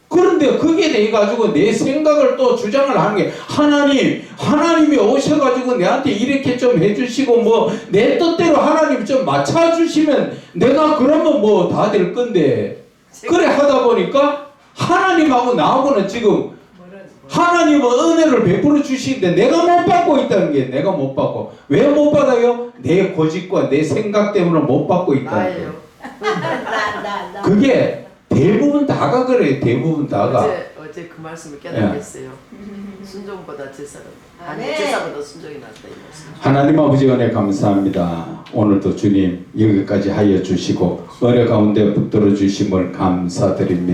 그런데 거기에 대해 가지고 내 생각을 또 주장을 하는 게 하나님이 오셔가지고 내한테 이렇게 좀 해주시고 뭐 내 뜻대로 하나님 좀 맞춰주시면 내가 그러면 뭐 다 될 건데 그래 하다 보니까 하나님하고 나하고는 지금 하나님은 은혜를 베풀어 주시는데 내가 못 받고 있다는 게 내가 못 받고 왜 못 받아요? 내 고집과 내 생각 때문에 못 받고 있다는 거예요. 나예요. 그게 대부분 다가 그래요. 대부분 다가. 어제 그 말씀을 깨닫겠어요. 순종보다 제사가 아니 제사보다 순종이 낫다 이 말씀. 하나님 아버지 은혜 감사합니다. 오늘도 주님 여기까지 하여 주시고 어려 가운데 붙들어 주심을 감사드립니다.